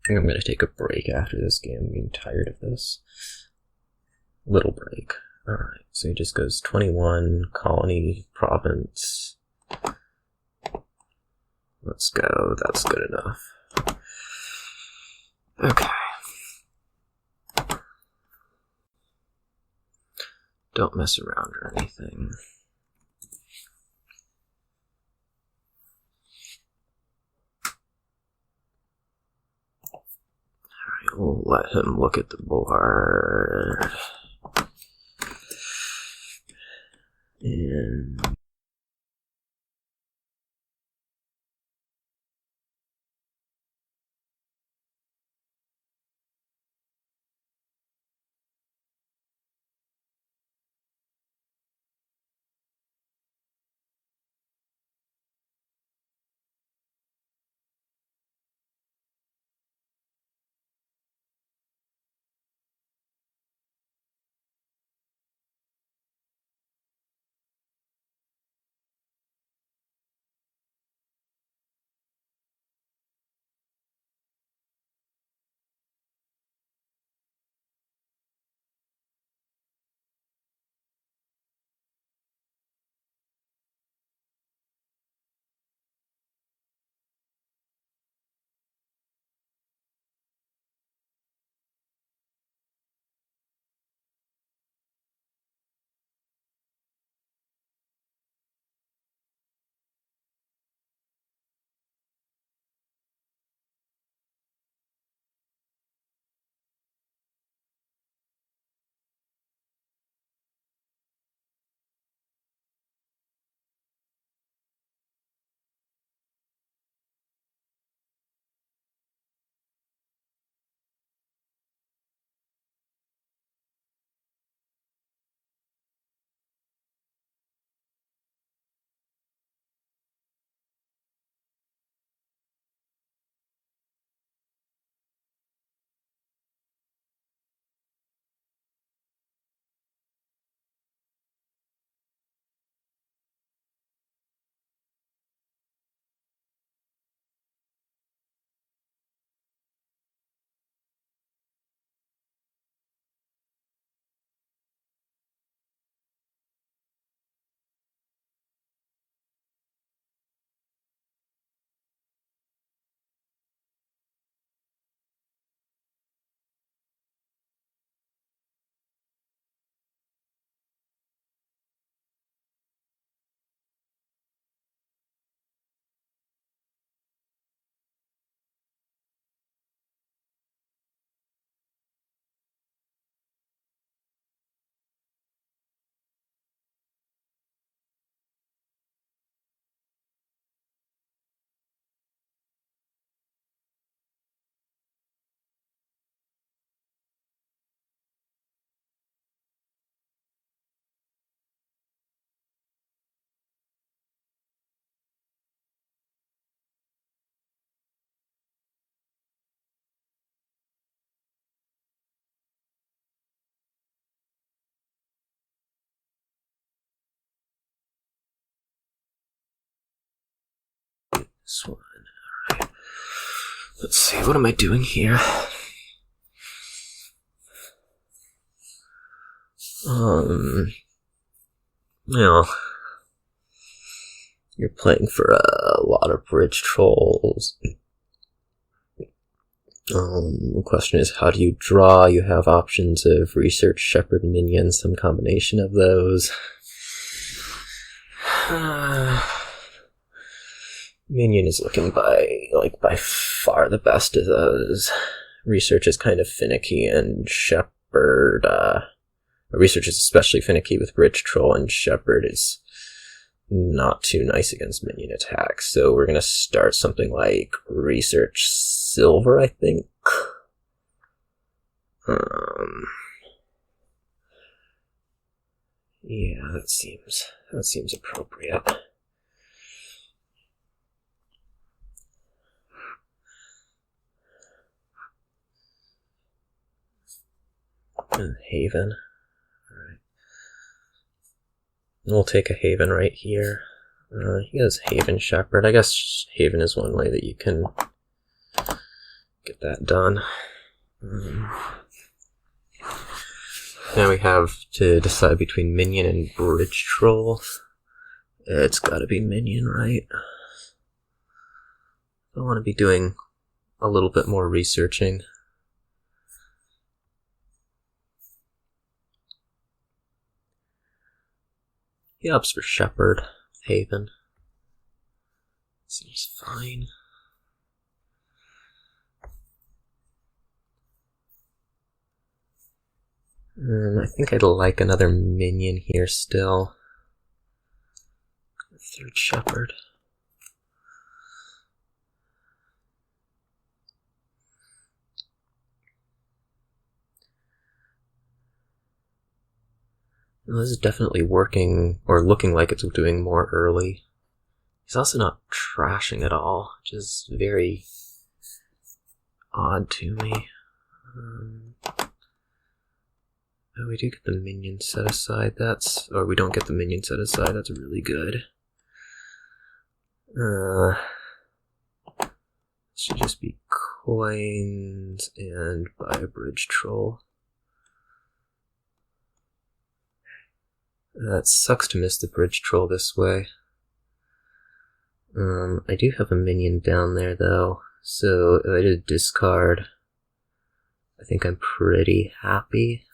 think I'm gonna take a break after this game. I'm getting tired of this. Little break. Alright, so he just goes 21, colony, province. Let's go, that's good enough. Okay. Don't mess around or anything. Alright, we'll let him look at the board. And This one. Alright. Let's see, what am I doing here? You're playing for a lot of bridge trolls. The question is, how do you draw? You have options of research, shepherd, minion, some combination of those. Minion is looking by far the best of those. Research is kind of finicky, and shepherd, research is especially finicky with bridge troll, and shepherd is not too nice against minion attacks. So we're gonna start something like research silver, I think. Yeah, that seems appropriate. Haven. Alright. We'll take a Haven right here. He has Haven Shepherd. I guess Haven is one way that you can get that done. Now we have to decide between minion and bridge troll. It's gotta be minion, right? I want to be doing a little bit more researching. He opts for shepherd, Haven. Seems fine. I think I'd like another minion here still. Third shepherd. Well, this is definitely working, or looking like it's doing more early. He's also not trashing at all, which is very odd to me. Oh, we do get the minion set aside. Or we don't get the minion set aside. That's really good. Should just be coins and buy a bridge troll. That sucks to miss the bridge troll this way. I do have a minion down there though, so if I did discard, I think I'm pretty happy.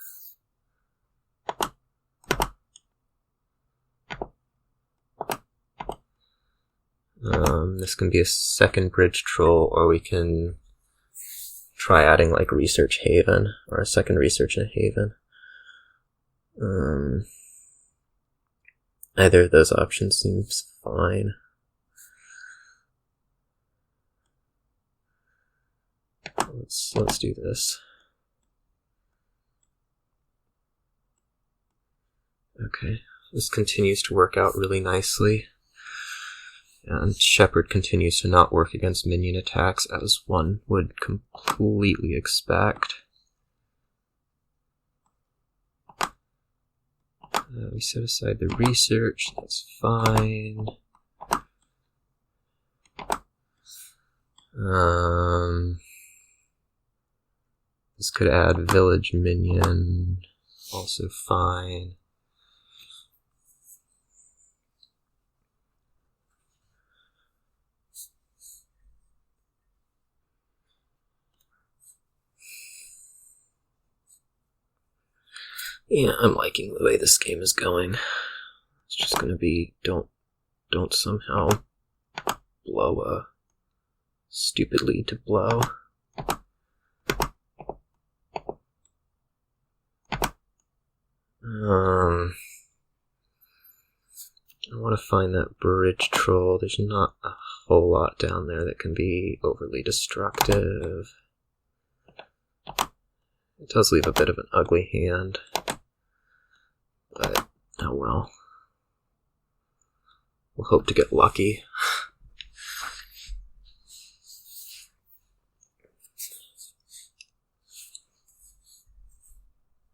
This can be a second bridge troll, or we can try adding like research haven, or a second research and a haven. Either of those options seems fine. Let's do this. Okay, this continues to work out really nicely. And Shepherd continues to not work against minion attacks, as one would completely expect. We set aside the research, that's fine. This could add village minion, also fine. Yeah, I'm liking the way this game is going. It's just gonna be, don't somehow blow a stupid lead to blow. I want to find that bridge troll. There's not a whole lot down there that can be overly destructive. It does leave a bit of an ugly hand. But, oh well. We'll hope to get lucky.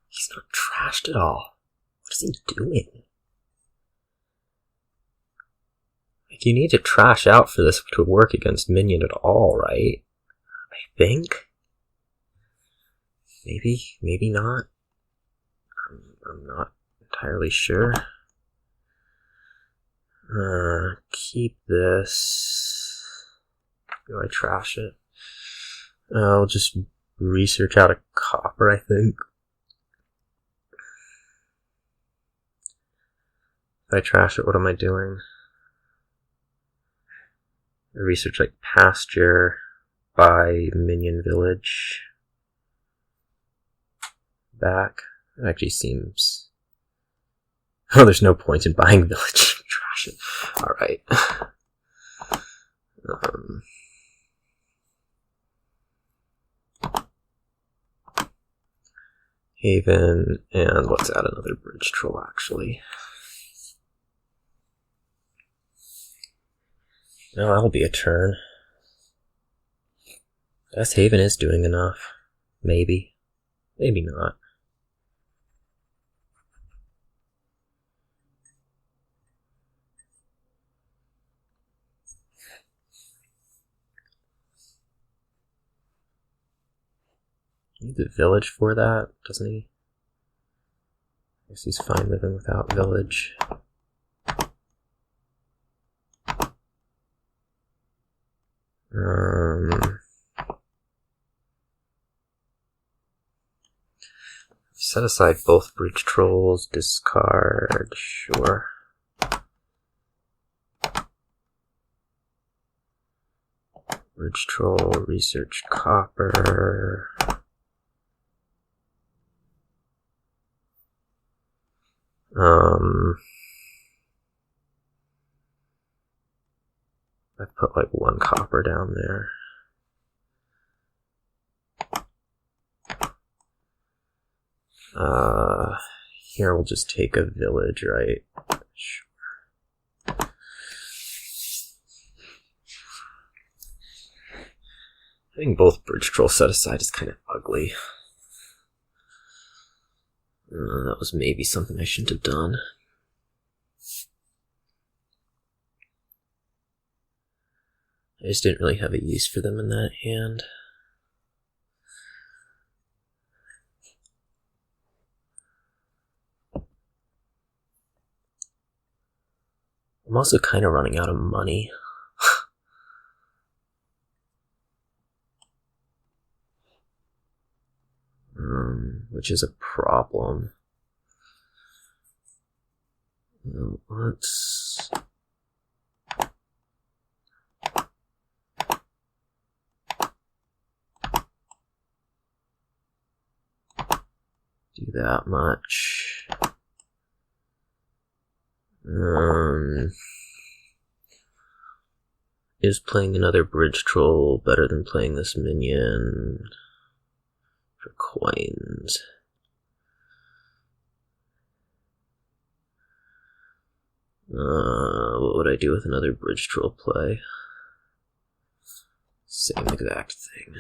He's not trashed at all. What is he doing? Like, you need to trash out for this to work against minion at all, right? I think? Maybe not. I'm not entirely sure. Keep this. Do I trash it? I'll just research out a copper, I think. If I trash it, what am I doing? I research like pasture by minion village. Back. It actually seems... Oh, there's no point in buying village. Trash it. Alright. Haven, and let's add another bridge troll, actually. No, that'll be a turn. I guess Haven is doing enough. Maybe. Maybe not. Needs a village for that, doesn't he? I guess he's fine living without village. Set aside both bridge trolls, discard, sure. Bridge troll, research copper. I put like 1 copper down there. Here we'll just take a village, right? Sure. I think both bridge troll set aside is kind of ugly. That was maybe something I shouldn't have done. I just didn't really have a use for them in that hand. I'm also kind of running out of money. Which is a problem. Let's do that much. Is playing another bridge troll better than playing this minion for coins? What would I do with another bridge troll play? Same exact thing.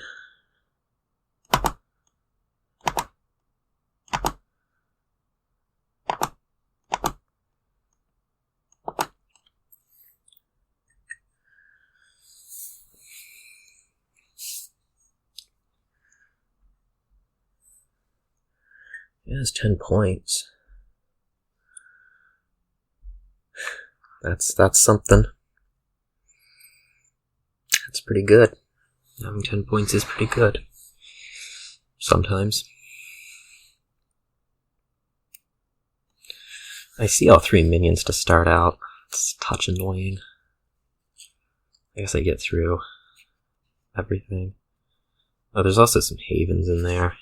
Yeah, it's 10 points. That's something. That's pretty good. Having 10 points is pretty good. Sometimes. I see all 3 minions to start out. It's a touch annoying. I guess I get through everything. Oh, there's also some havens in there.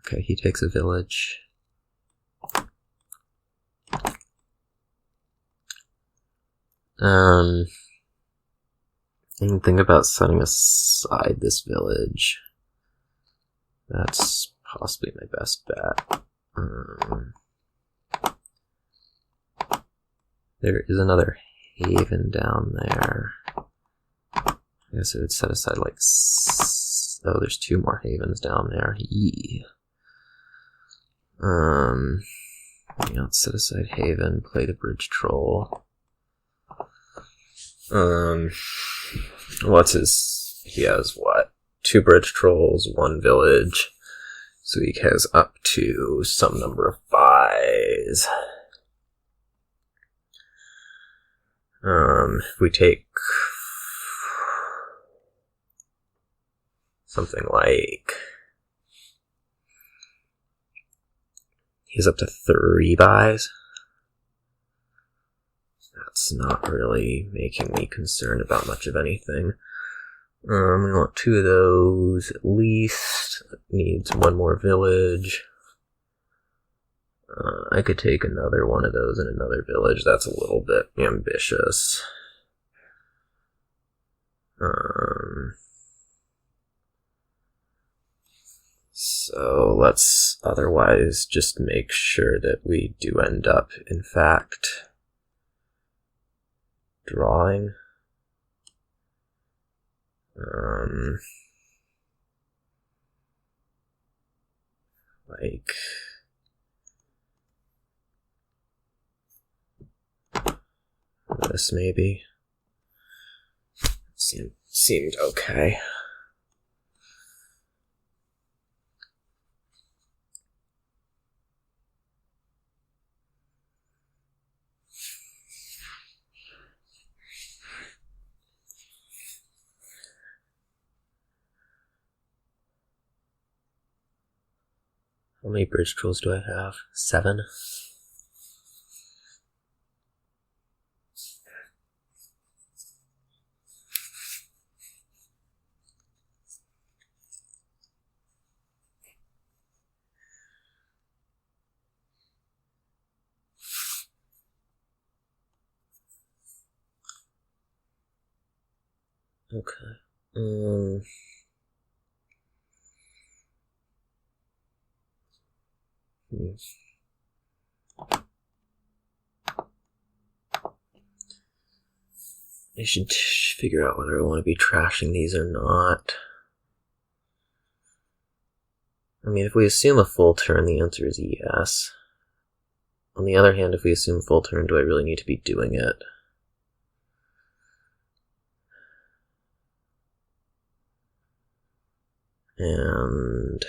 Okay, he takes a village. And think about setting aside this village. That's possibly my best bet. There is another haven down there. I guess it would set aside like Oh, there's 2 more havens down there. Yee. Let's set aside haven, play the bridge troll. What's his... He has what? 2 bridge trolls, 1 village. So he has up to some number of buys. If we take something like... He's up to 3 buys. That's not really making me concerned about much of anything. We want 2 of those at least. Needs 1 more village. I could take another one of those in another village. That's a little bit ambitious. So let's otherwise just make sure that we do end up, in fact, drawing. Like this maybe. Seemed okay. How many bridge trolls do I have? 7? Okay. I should figure out whether I want to be trashing these or not. I mean, if we assume a full turn, the answer is yes. On the other hand, if we assume full turn, do I really need to be doing it? And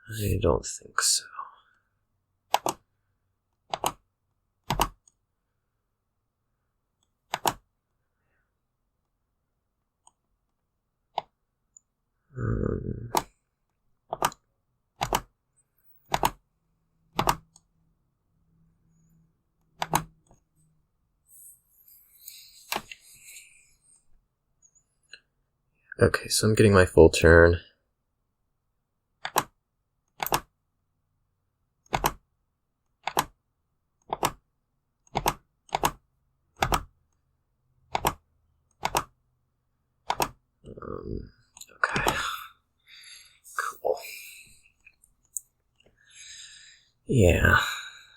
I don't think so. Okay, so I'm getting my full turn. Okay. Cool. Yeah.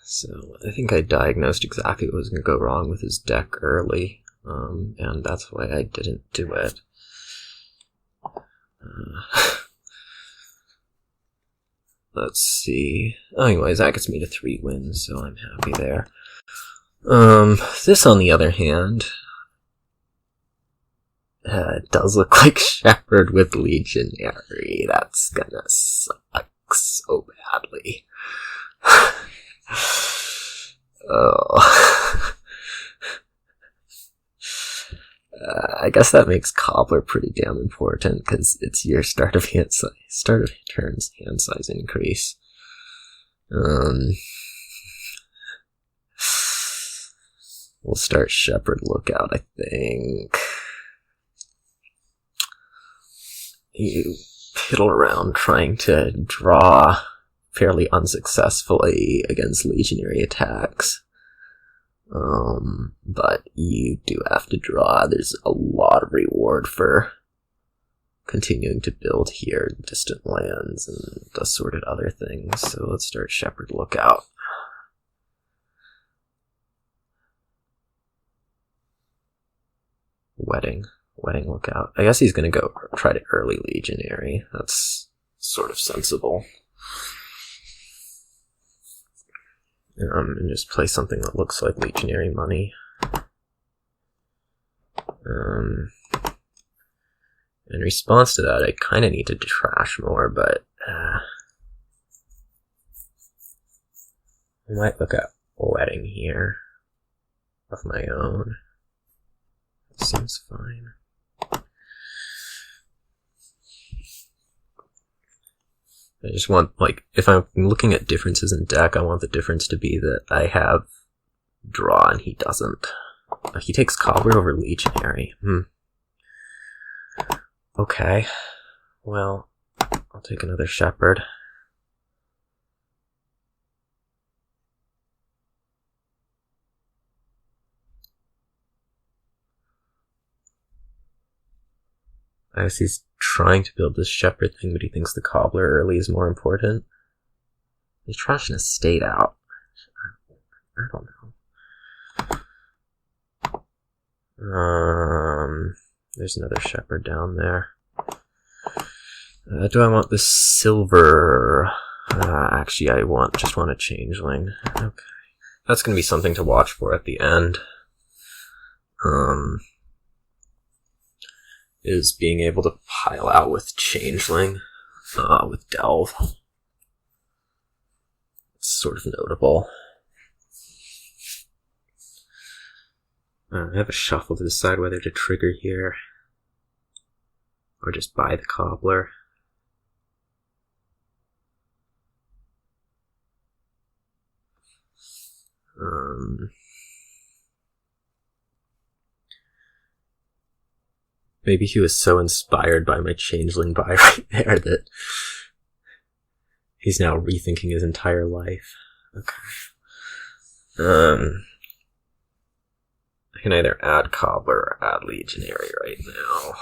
So I think I diagnosed exactly what was going to go wrong with his deck early, and that's why I didn't do it. Let's see. Anyways, that gets me to 3 wins, so I'm happy there. This, on the other hand, does look like Shepherd with Legionary. That's gonna suck so badly. Oh. I guess that makes Cobbler pretty damn important, because it's your start of turns hand size increase. We'll start Shepherd Lookout, I think. You piddle around trying to draw fairly unsuccessfully against Legionary attacks. But you do have to draw. There's a lot of reward for continuing to build here, distant lands and assorted other things. So let's start Shepherd Lookout. Wedding lookout. I guess he's gonna go try to early legionary. That's sort of sensible. And just play something that looks like legionary money. In response to that, I kind of need to trash more, but I might look at wedding here of my own. Seems fine. I just want, like, if I'm looking at differences in deck, I want the difference to be that I have draw and he doesn't. He takes Cobbler over Legionary. Okay. Well, I'll take another Shepherd. I guess he's trying to build this Shepherd thing, but he thinks the Cobbler early is more important. He's trashing a state out. I don't know. There's another Shepherd down there. Do I want this silver? Actually, I just want a changeling. Okay. That's going to be something to watch for at the end. Is being able to pile out with changeling, with delve. It's sort of notable. I have a shuffle to decide whether to trigger here or just buy the Cobbler. Maybe he was so inspired by my changeling buy right there that he's now rethinking his entire life. Okay. I can either add Cobbler or add Legionary right now.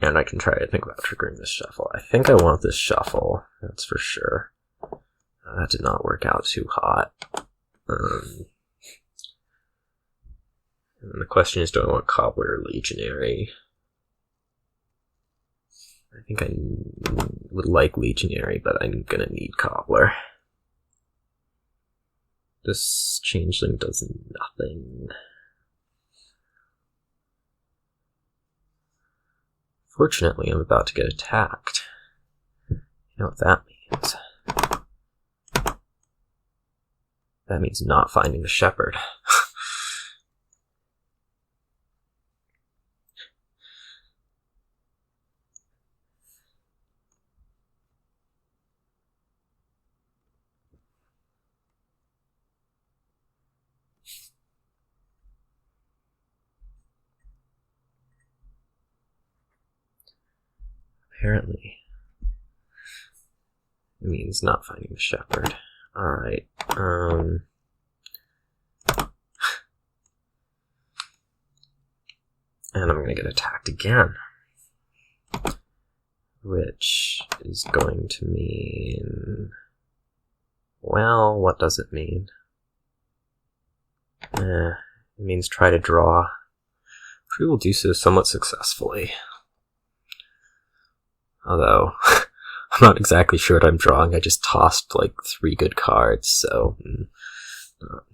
And I can try to think about triggering this shuffle. I think I want this shuffle, that's for sure. That did not work out too hot. And the question is, do I want Cobbler or Legionary? I think I would like Legionary, but I'm gonna need Cobbler. This changeling does nothing. Fortunately, I'm about to get attacked. You know what that means? That means not finding the Shepherd. Apparently, it means not finding the Shepherd. Alright, and I'm gonna get attacked again. Which is going to mean... Well, what does it mean? It means try to draw. We will do so somewhat successfully. Although, I'm not exactly sure what I'm drawing. I just tossed like 3 good cards, so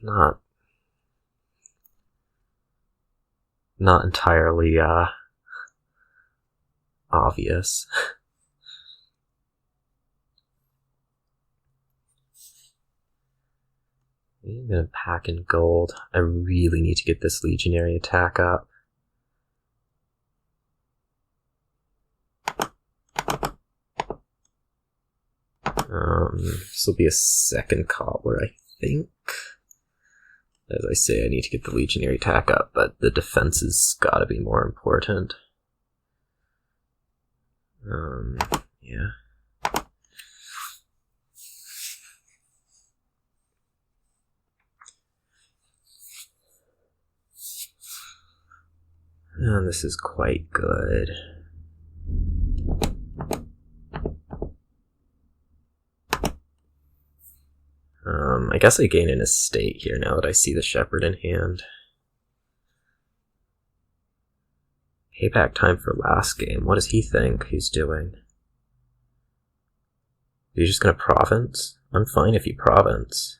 not entirely obvious. I'm gonna pack in gold. I really need to get this Legionary attack up. This will be a second Cobbler, I think. As I say, I need to get the Legionary attack up, but the defense has gotta be more important. Yeah. And this is quite good. I guess I gain an estate here now that I see the Shepherd in hand. Payback time for last game. What does he think he's doing? Are you just gonna province? I'm fine if you province.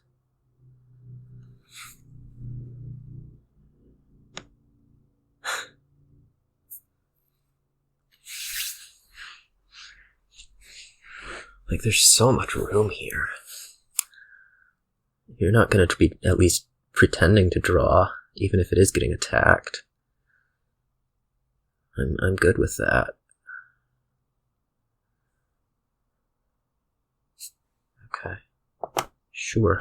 Like, there's so much room here. You're not gonna be at least pretending to draw, even if it is getting attacked. I'm good with that. Okay. Sure.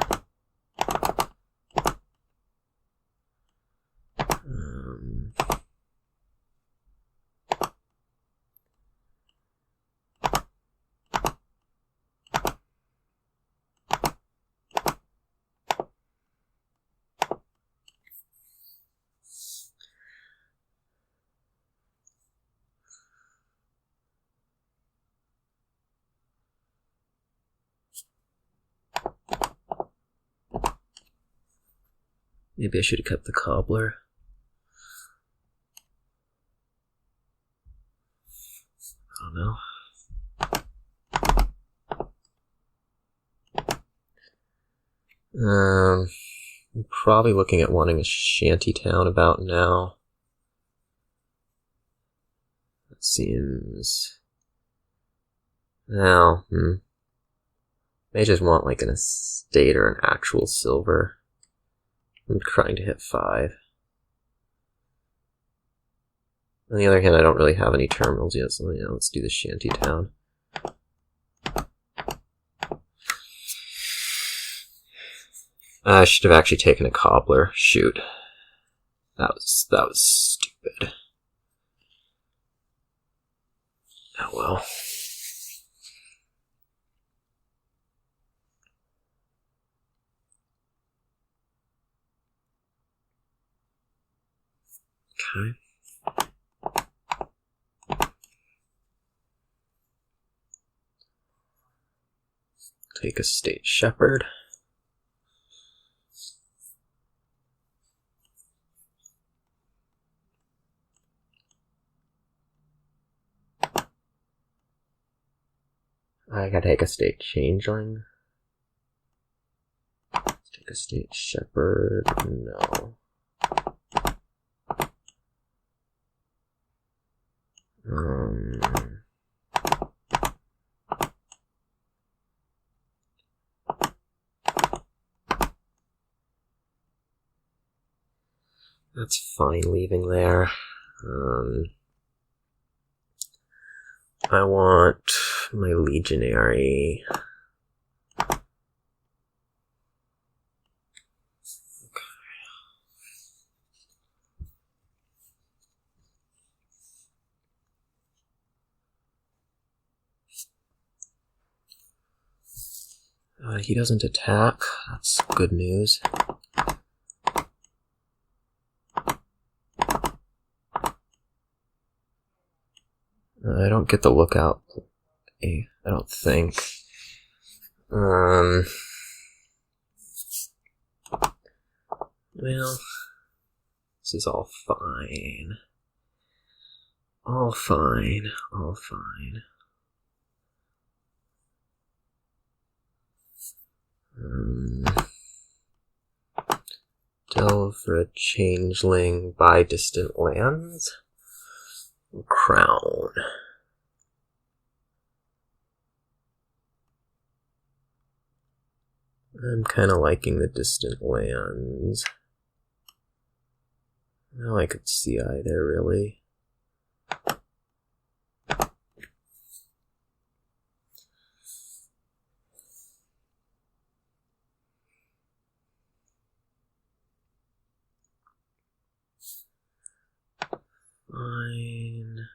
Maybe I should have kept the cobbler. I don't know. I'm probably looking at wanting a shanty town about now. That seems... Now, may just want like an estate or an actual silver. I'm trying to hit 5. On the other hand, I don't really have any terminals yet, so yeah, let's do the shanty town. I should have actually taken a cobbler. Shoot. That was stupid. Oh well. Okay. Take a state shepherd. I gotta take a state changeling. Let's take a state shepherd. No. That's fine leaving there. I want my legionary. He doesn't attack. That's good news. I don't get the lookout. I don't think. Well, this is all fine. All fine. All fine. Delve for a changeling, buy distant lands. Crown. I'm kind of liking the distant lands. No, I could see either, really. Fine.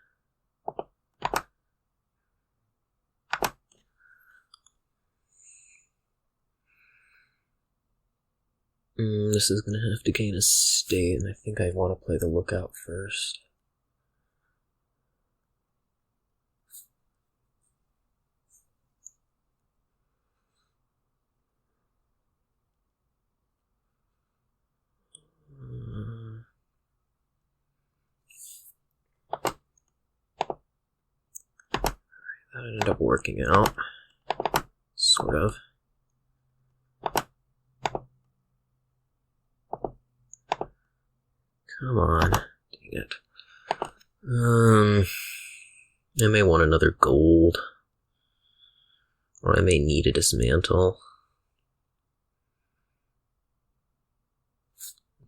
This is gonna have to gain a state, and I think I want to play the lookout first. ended up working out. Sort of. Come on. Dang it. I may want another gold. Or I may need a dismantle.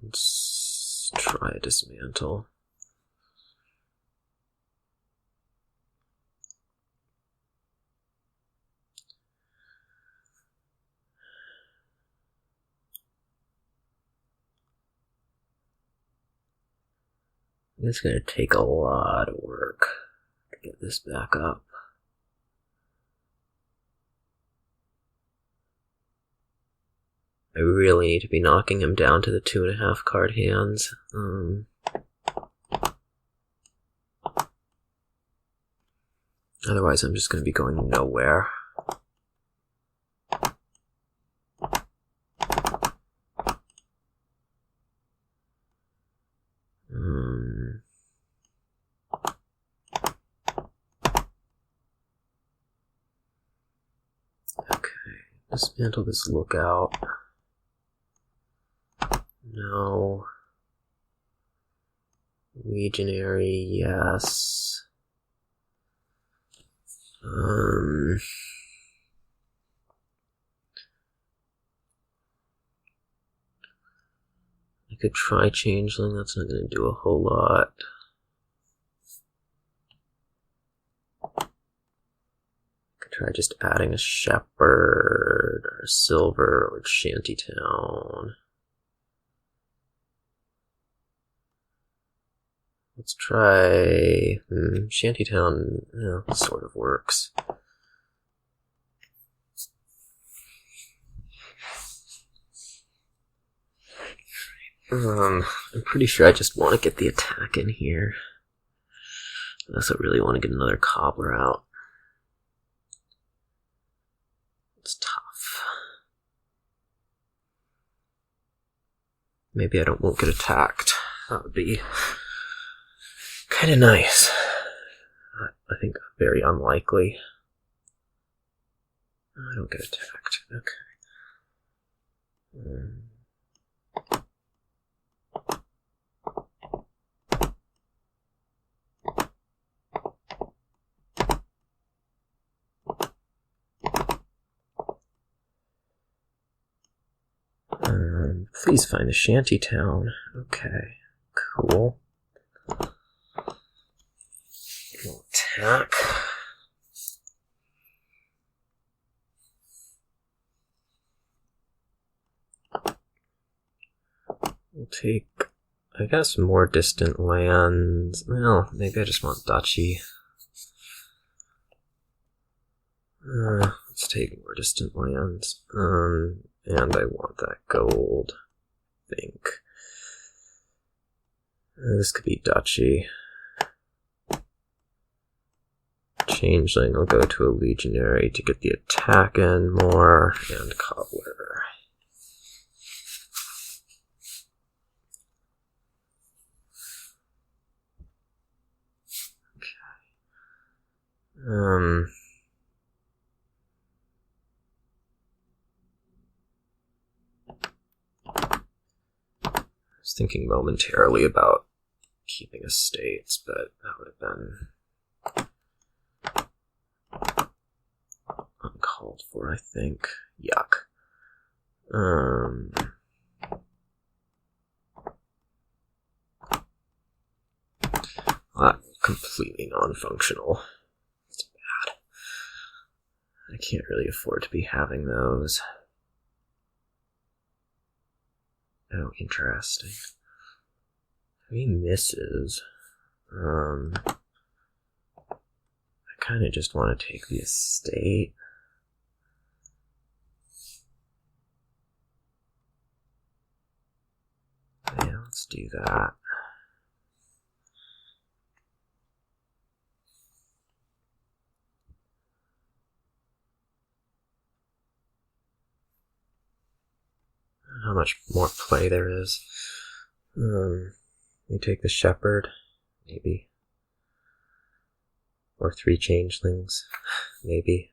Let's try a dismantle. It's going to take a lot of work to get this back up. I really need to be knocking him down to the 2.5 card hands. Otherwise, I'm just going to be going nowhere. Okay, dismantle this lookout. No. Legionary, yes. I could try Changeling, that's not going to do a whole lot. I could try just adding a Shepherd, or a Silver, or Shantytown. Let's try Shantytown. Sort of works. I'm pretty sure I just want to get the attack in here. Unless I really want to get another Cobbler out. It's tough. Maybe I won't get attacked. That would be kind of nice. I think very unlikely. I don't get attacked. Okay. Please find a Shantytown. Okay, cool. We'll attack. We'll take, I guess, more distant lands. Well, maybe I just want duchy. Let's take more distant lands. And I want that gold, I think. This could be duchy. Changeling, I'll go to a legionary to get the attack in more, and Cobbler. Okay. I was thinking momentarily about keeping estates, but that would have been uncalled for, I think. Yuck. Completely non-functional. It's bad. I can't really afford to be having those. Oh, interesting. 3 misses. I kind of just want to take the estate. Yeah, let's do that. How much more play there is. We take the Shepherd, maybe. Or 3 changelings, maybe.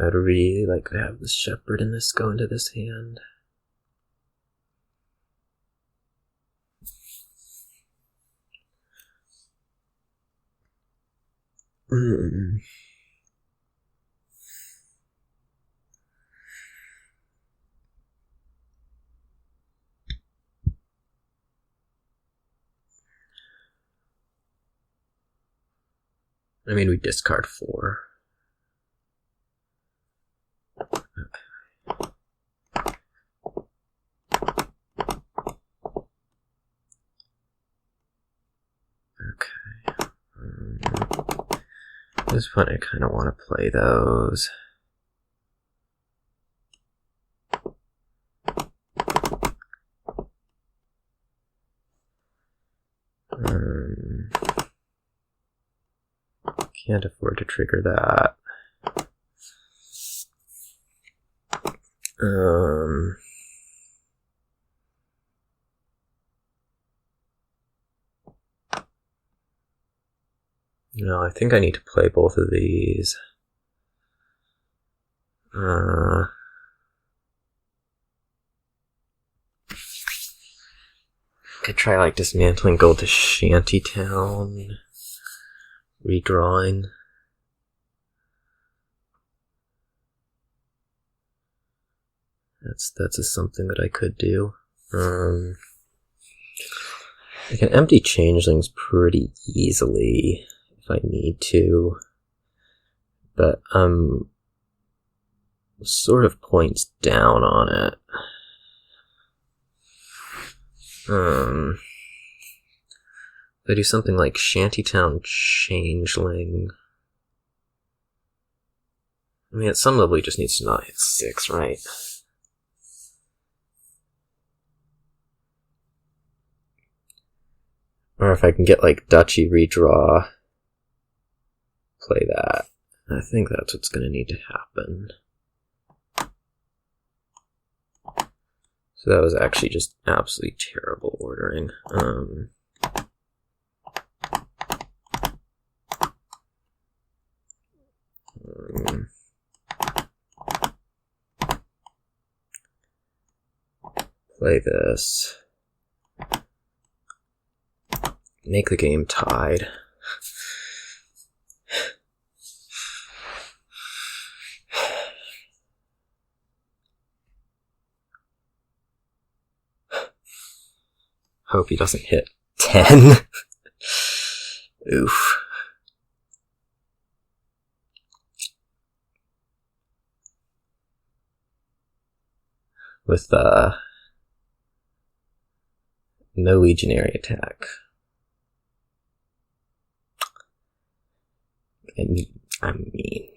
I'd really like to have this shepherd and this go into this hand. I mean, we discard 4. Okay. At this point, I kind of want to play those. Can't afford to trigger that. No, I think I need to play both of these. Could try like dismantling gold to Shantytown, redrawing. That's something that I could do. I can empty changelings pretty easily if I need to, but sort of points down on it. If I do something like Shantytown Changeling, I mean, at some level he just needs to not hit 6, right? Or if I can get like Duchy redraw, play that. I think that's what's going to need to happen. So that was actually just absolutely terrible ordering. Play this. Make the game tied. Hope he doesn't hit 10. Oof. With no legionary attack. I mean,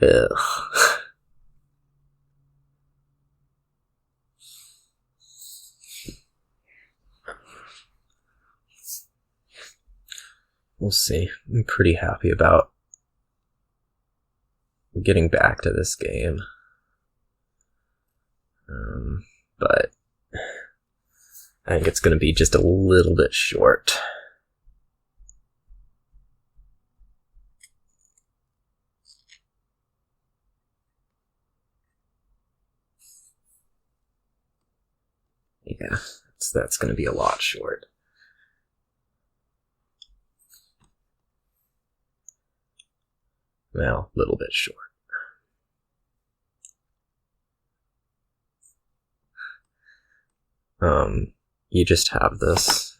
ugh. We'll see. I'm pretty happy about getting back to this game. But I think it's going to be just a little bit short. Yeah, that's going to be a lot short. Well, a little bit short. You just have this.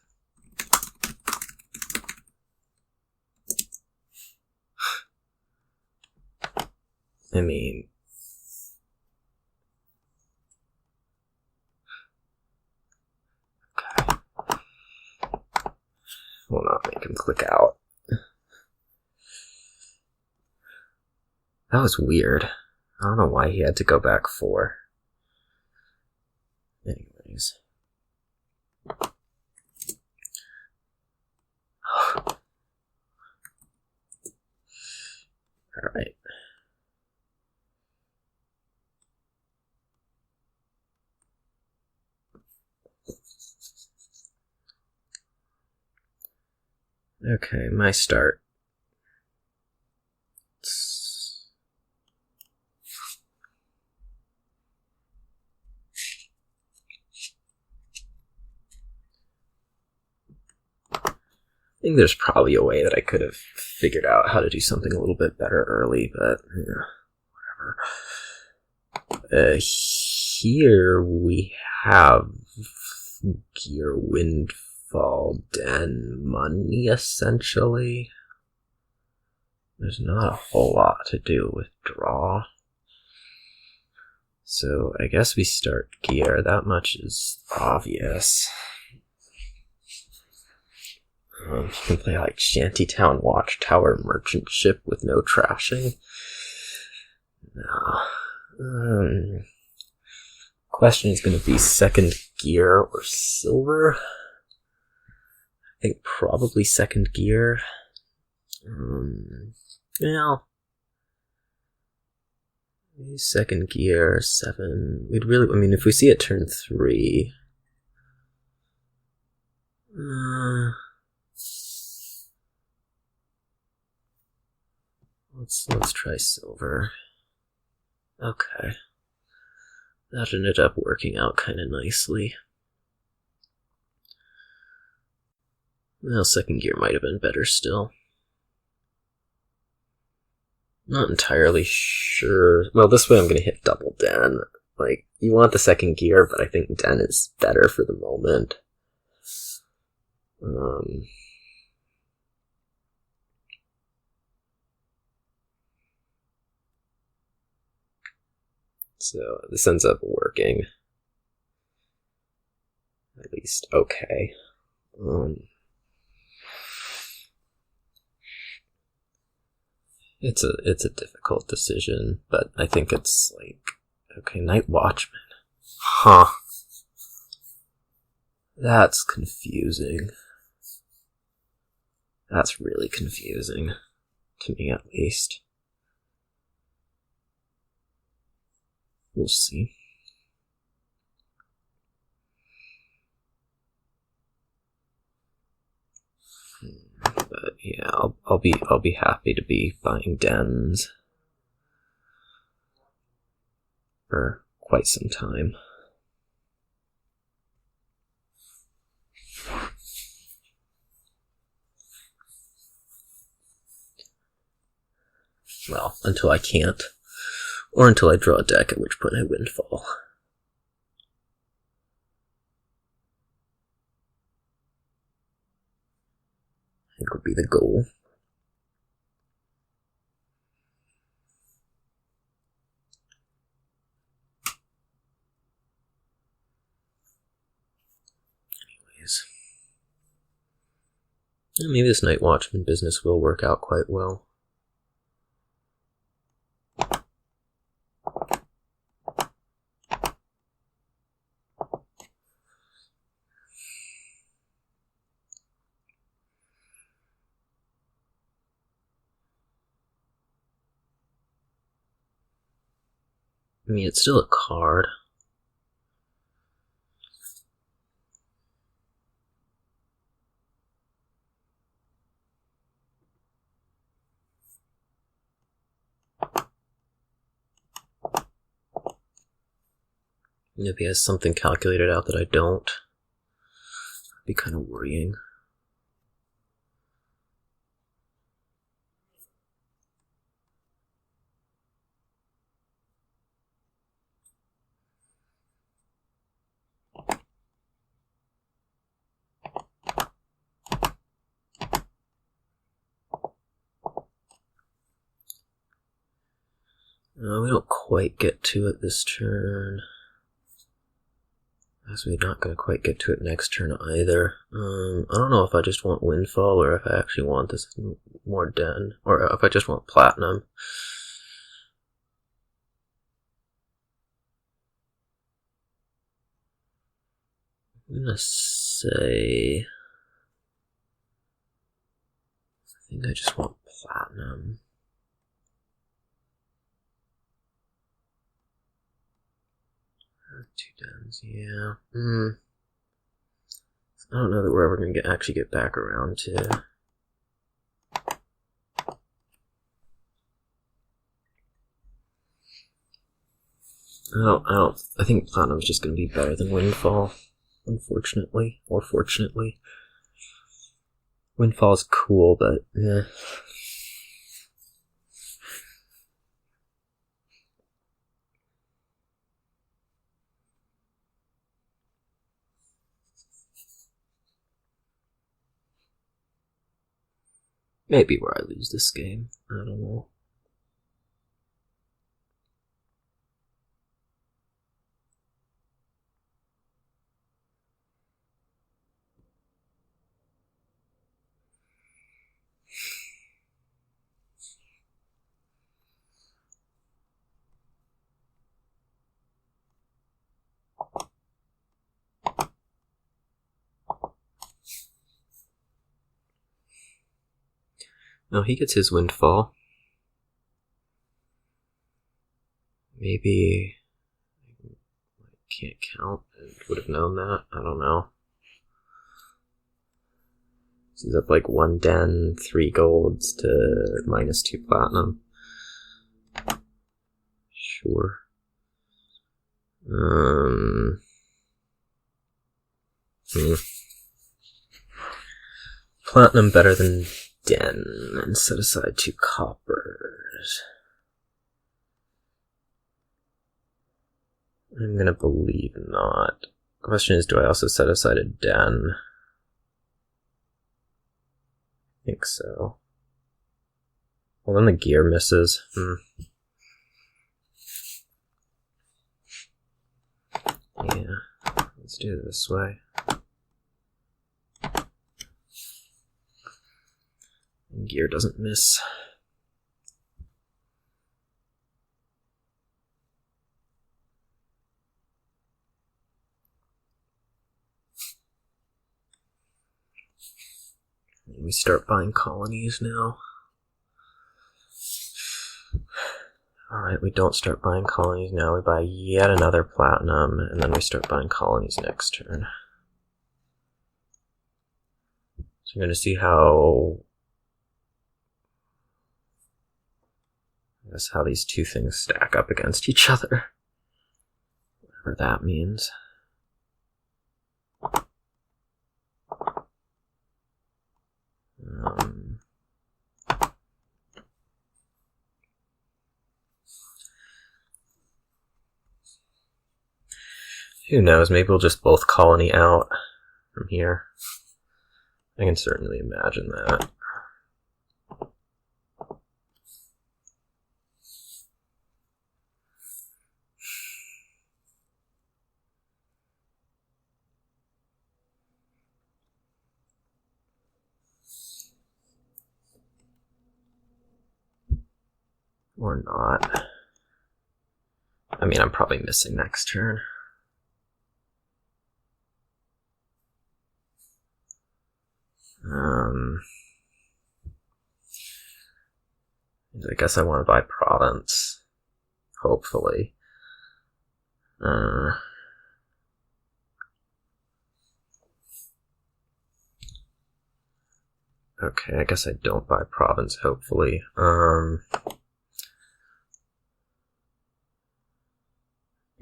I mean, okay. Will not make him click out. That was weird. I don't know why he had to go back 4. Anyways. Alright. Okay, my start. I think there's probably a way that I could have figured out how to do something a little bit better early, but whatever. Here we have gear, windfall, den, money, essentially. There's not a whole lot to do with draw. So I guess we start gear. That much is obvious. You can play like Shantytown Watchtower Merchant Ship with no trashing. No. Question is going to be second gear or silver. I think probably second gear. Well, second gear, 7. We'd really, I mean, if we see it turn 3. Let's try silver. Okay. That ended up working out kind of nicely. Well, second gear might have been better still. Not entirely sure. Well, this way I'm going to hit double den. Like, you want the second gear, but I think den is better for the moment. So this ends up working. At least okay. It's a difficult decision, but I think it's like, okay, Night Watchman. Huh. That's confusing. That's really confusing. To me, at least. We'll see. But yeah, I'll be happy to be buying dens for quite some time. Well, until I can't. Or until I draw a deck, at which point I windfall. I think would be the goal. Anyways. Maybe this Night Watchman business will work out quite well. I mean, it's still a card. If he has something calculated out that I don't, that'd be kind of worrying. We don't quite get to it this turn. Guess we're not going to quite get to it next turn either. I don't know if I just want windfall or if I actually want this more den, or if I just want platinum. I'm going to say, I think I just want platinum. Two dens, yeah. I don't know that we're ever going to actually get back around to I think Platinum's just going to be better than Windfall, unfortunately, or fortunately. Windfall's cool, but yeah. Maybe where I lose this game. I don't know. No, he gets his Windfall. Maybe I can't count. I would have known that. I don't know. So he's up like 1 den, 3 golds to -2 platinum. Sure. Platinum better than den, and set aside 2 coppers. I'm gonna believe not. Question is, do I also set aside a den? I think so. Well, then the gear misses. Yeah, let's do it this way. And gear doesn't miss. And we start buying colonies now. Alright, we don't start buying colonies now. We buy yet another platinum, and then we start buying colonies next turn. So I'm going to see how these two things stack up against each other. Whatever that means. Who knows, maybe we'll just both colony out from here. I can certainly imagine that. Or not. I mean, I'm probably missing next turn. I guess I want to buy province. Hopefully. Okay, I guess I don't buy province, hopefully. I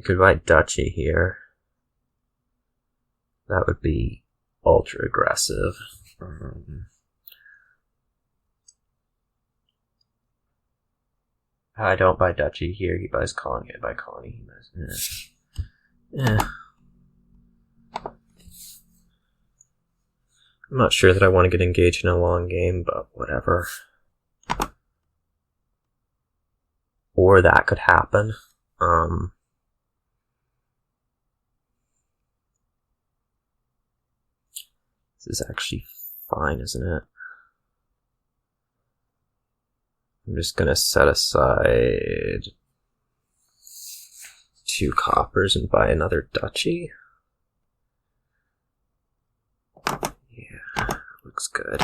could buy duchy here. That would be ultra aggressive. I don't buy duchy here. He buys colony. I buy colony. He buys. Yeah. I'm not sure that I want to get engaged in a long game, but whatever. Or that could happen. This is actually fine, isn't it? I'm just gonna set aside 2 coppers and buy another duchy. Yeah, looks good.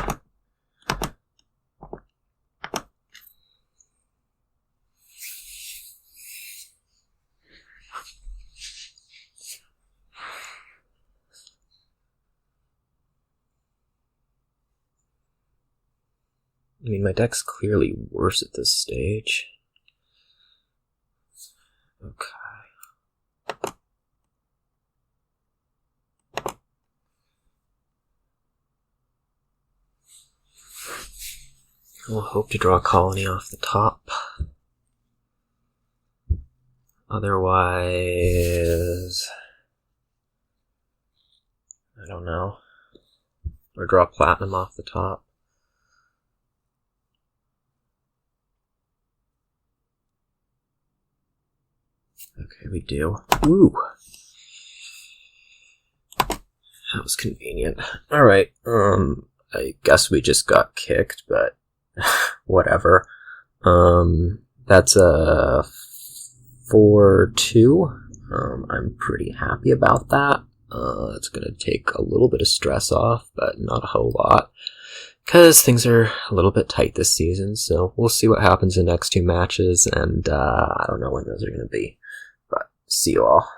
I mean, my deck's clearly worse at this stage. Okay. We'll hope to draw a colony off the top. Otherwise, I don't know. Or draw platinum off the top. Okay, we do. Woo! That was convenient. Alright, I guess we just got kicked, but whatever. That's a 4-2. I'm pretty happy about that. It's gonna take a little bit of stress off, but not a whole lot. Because things are a little bit tight this season, so we'll see what happens in the next 2 matches, and I don't know when those are gonna be. But see you all.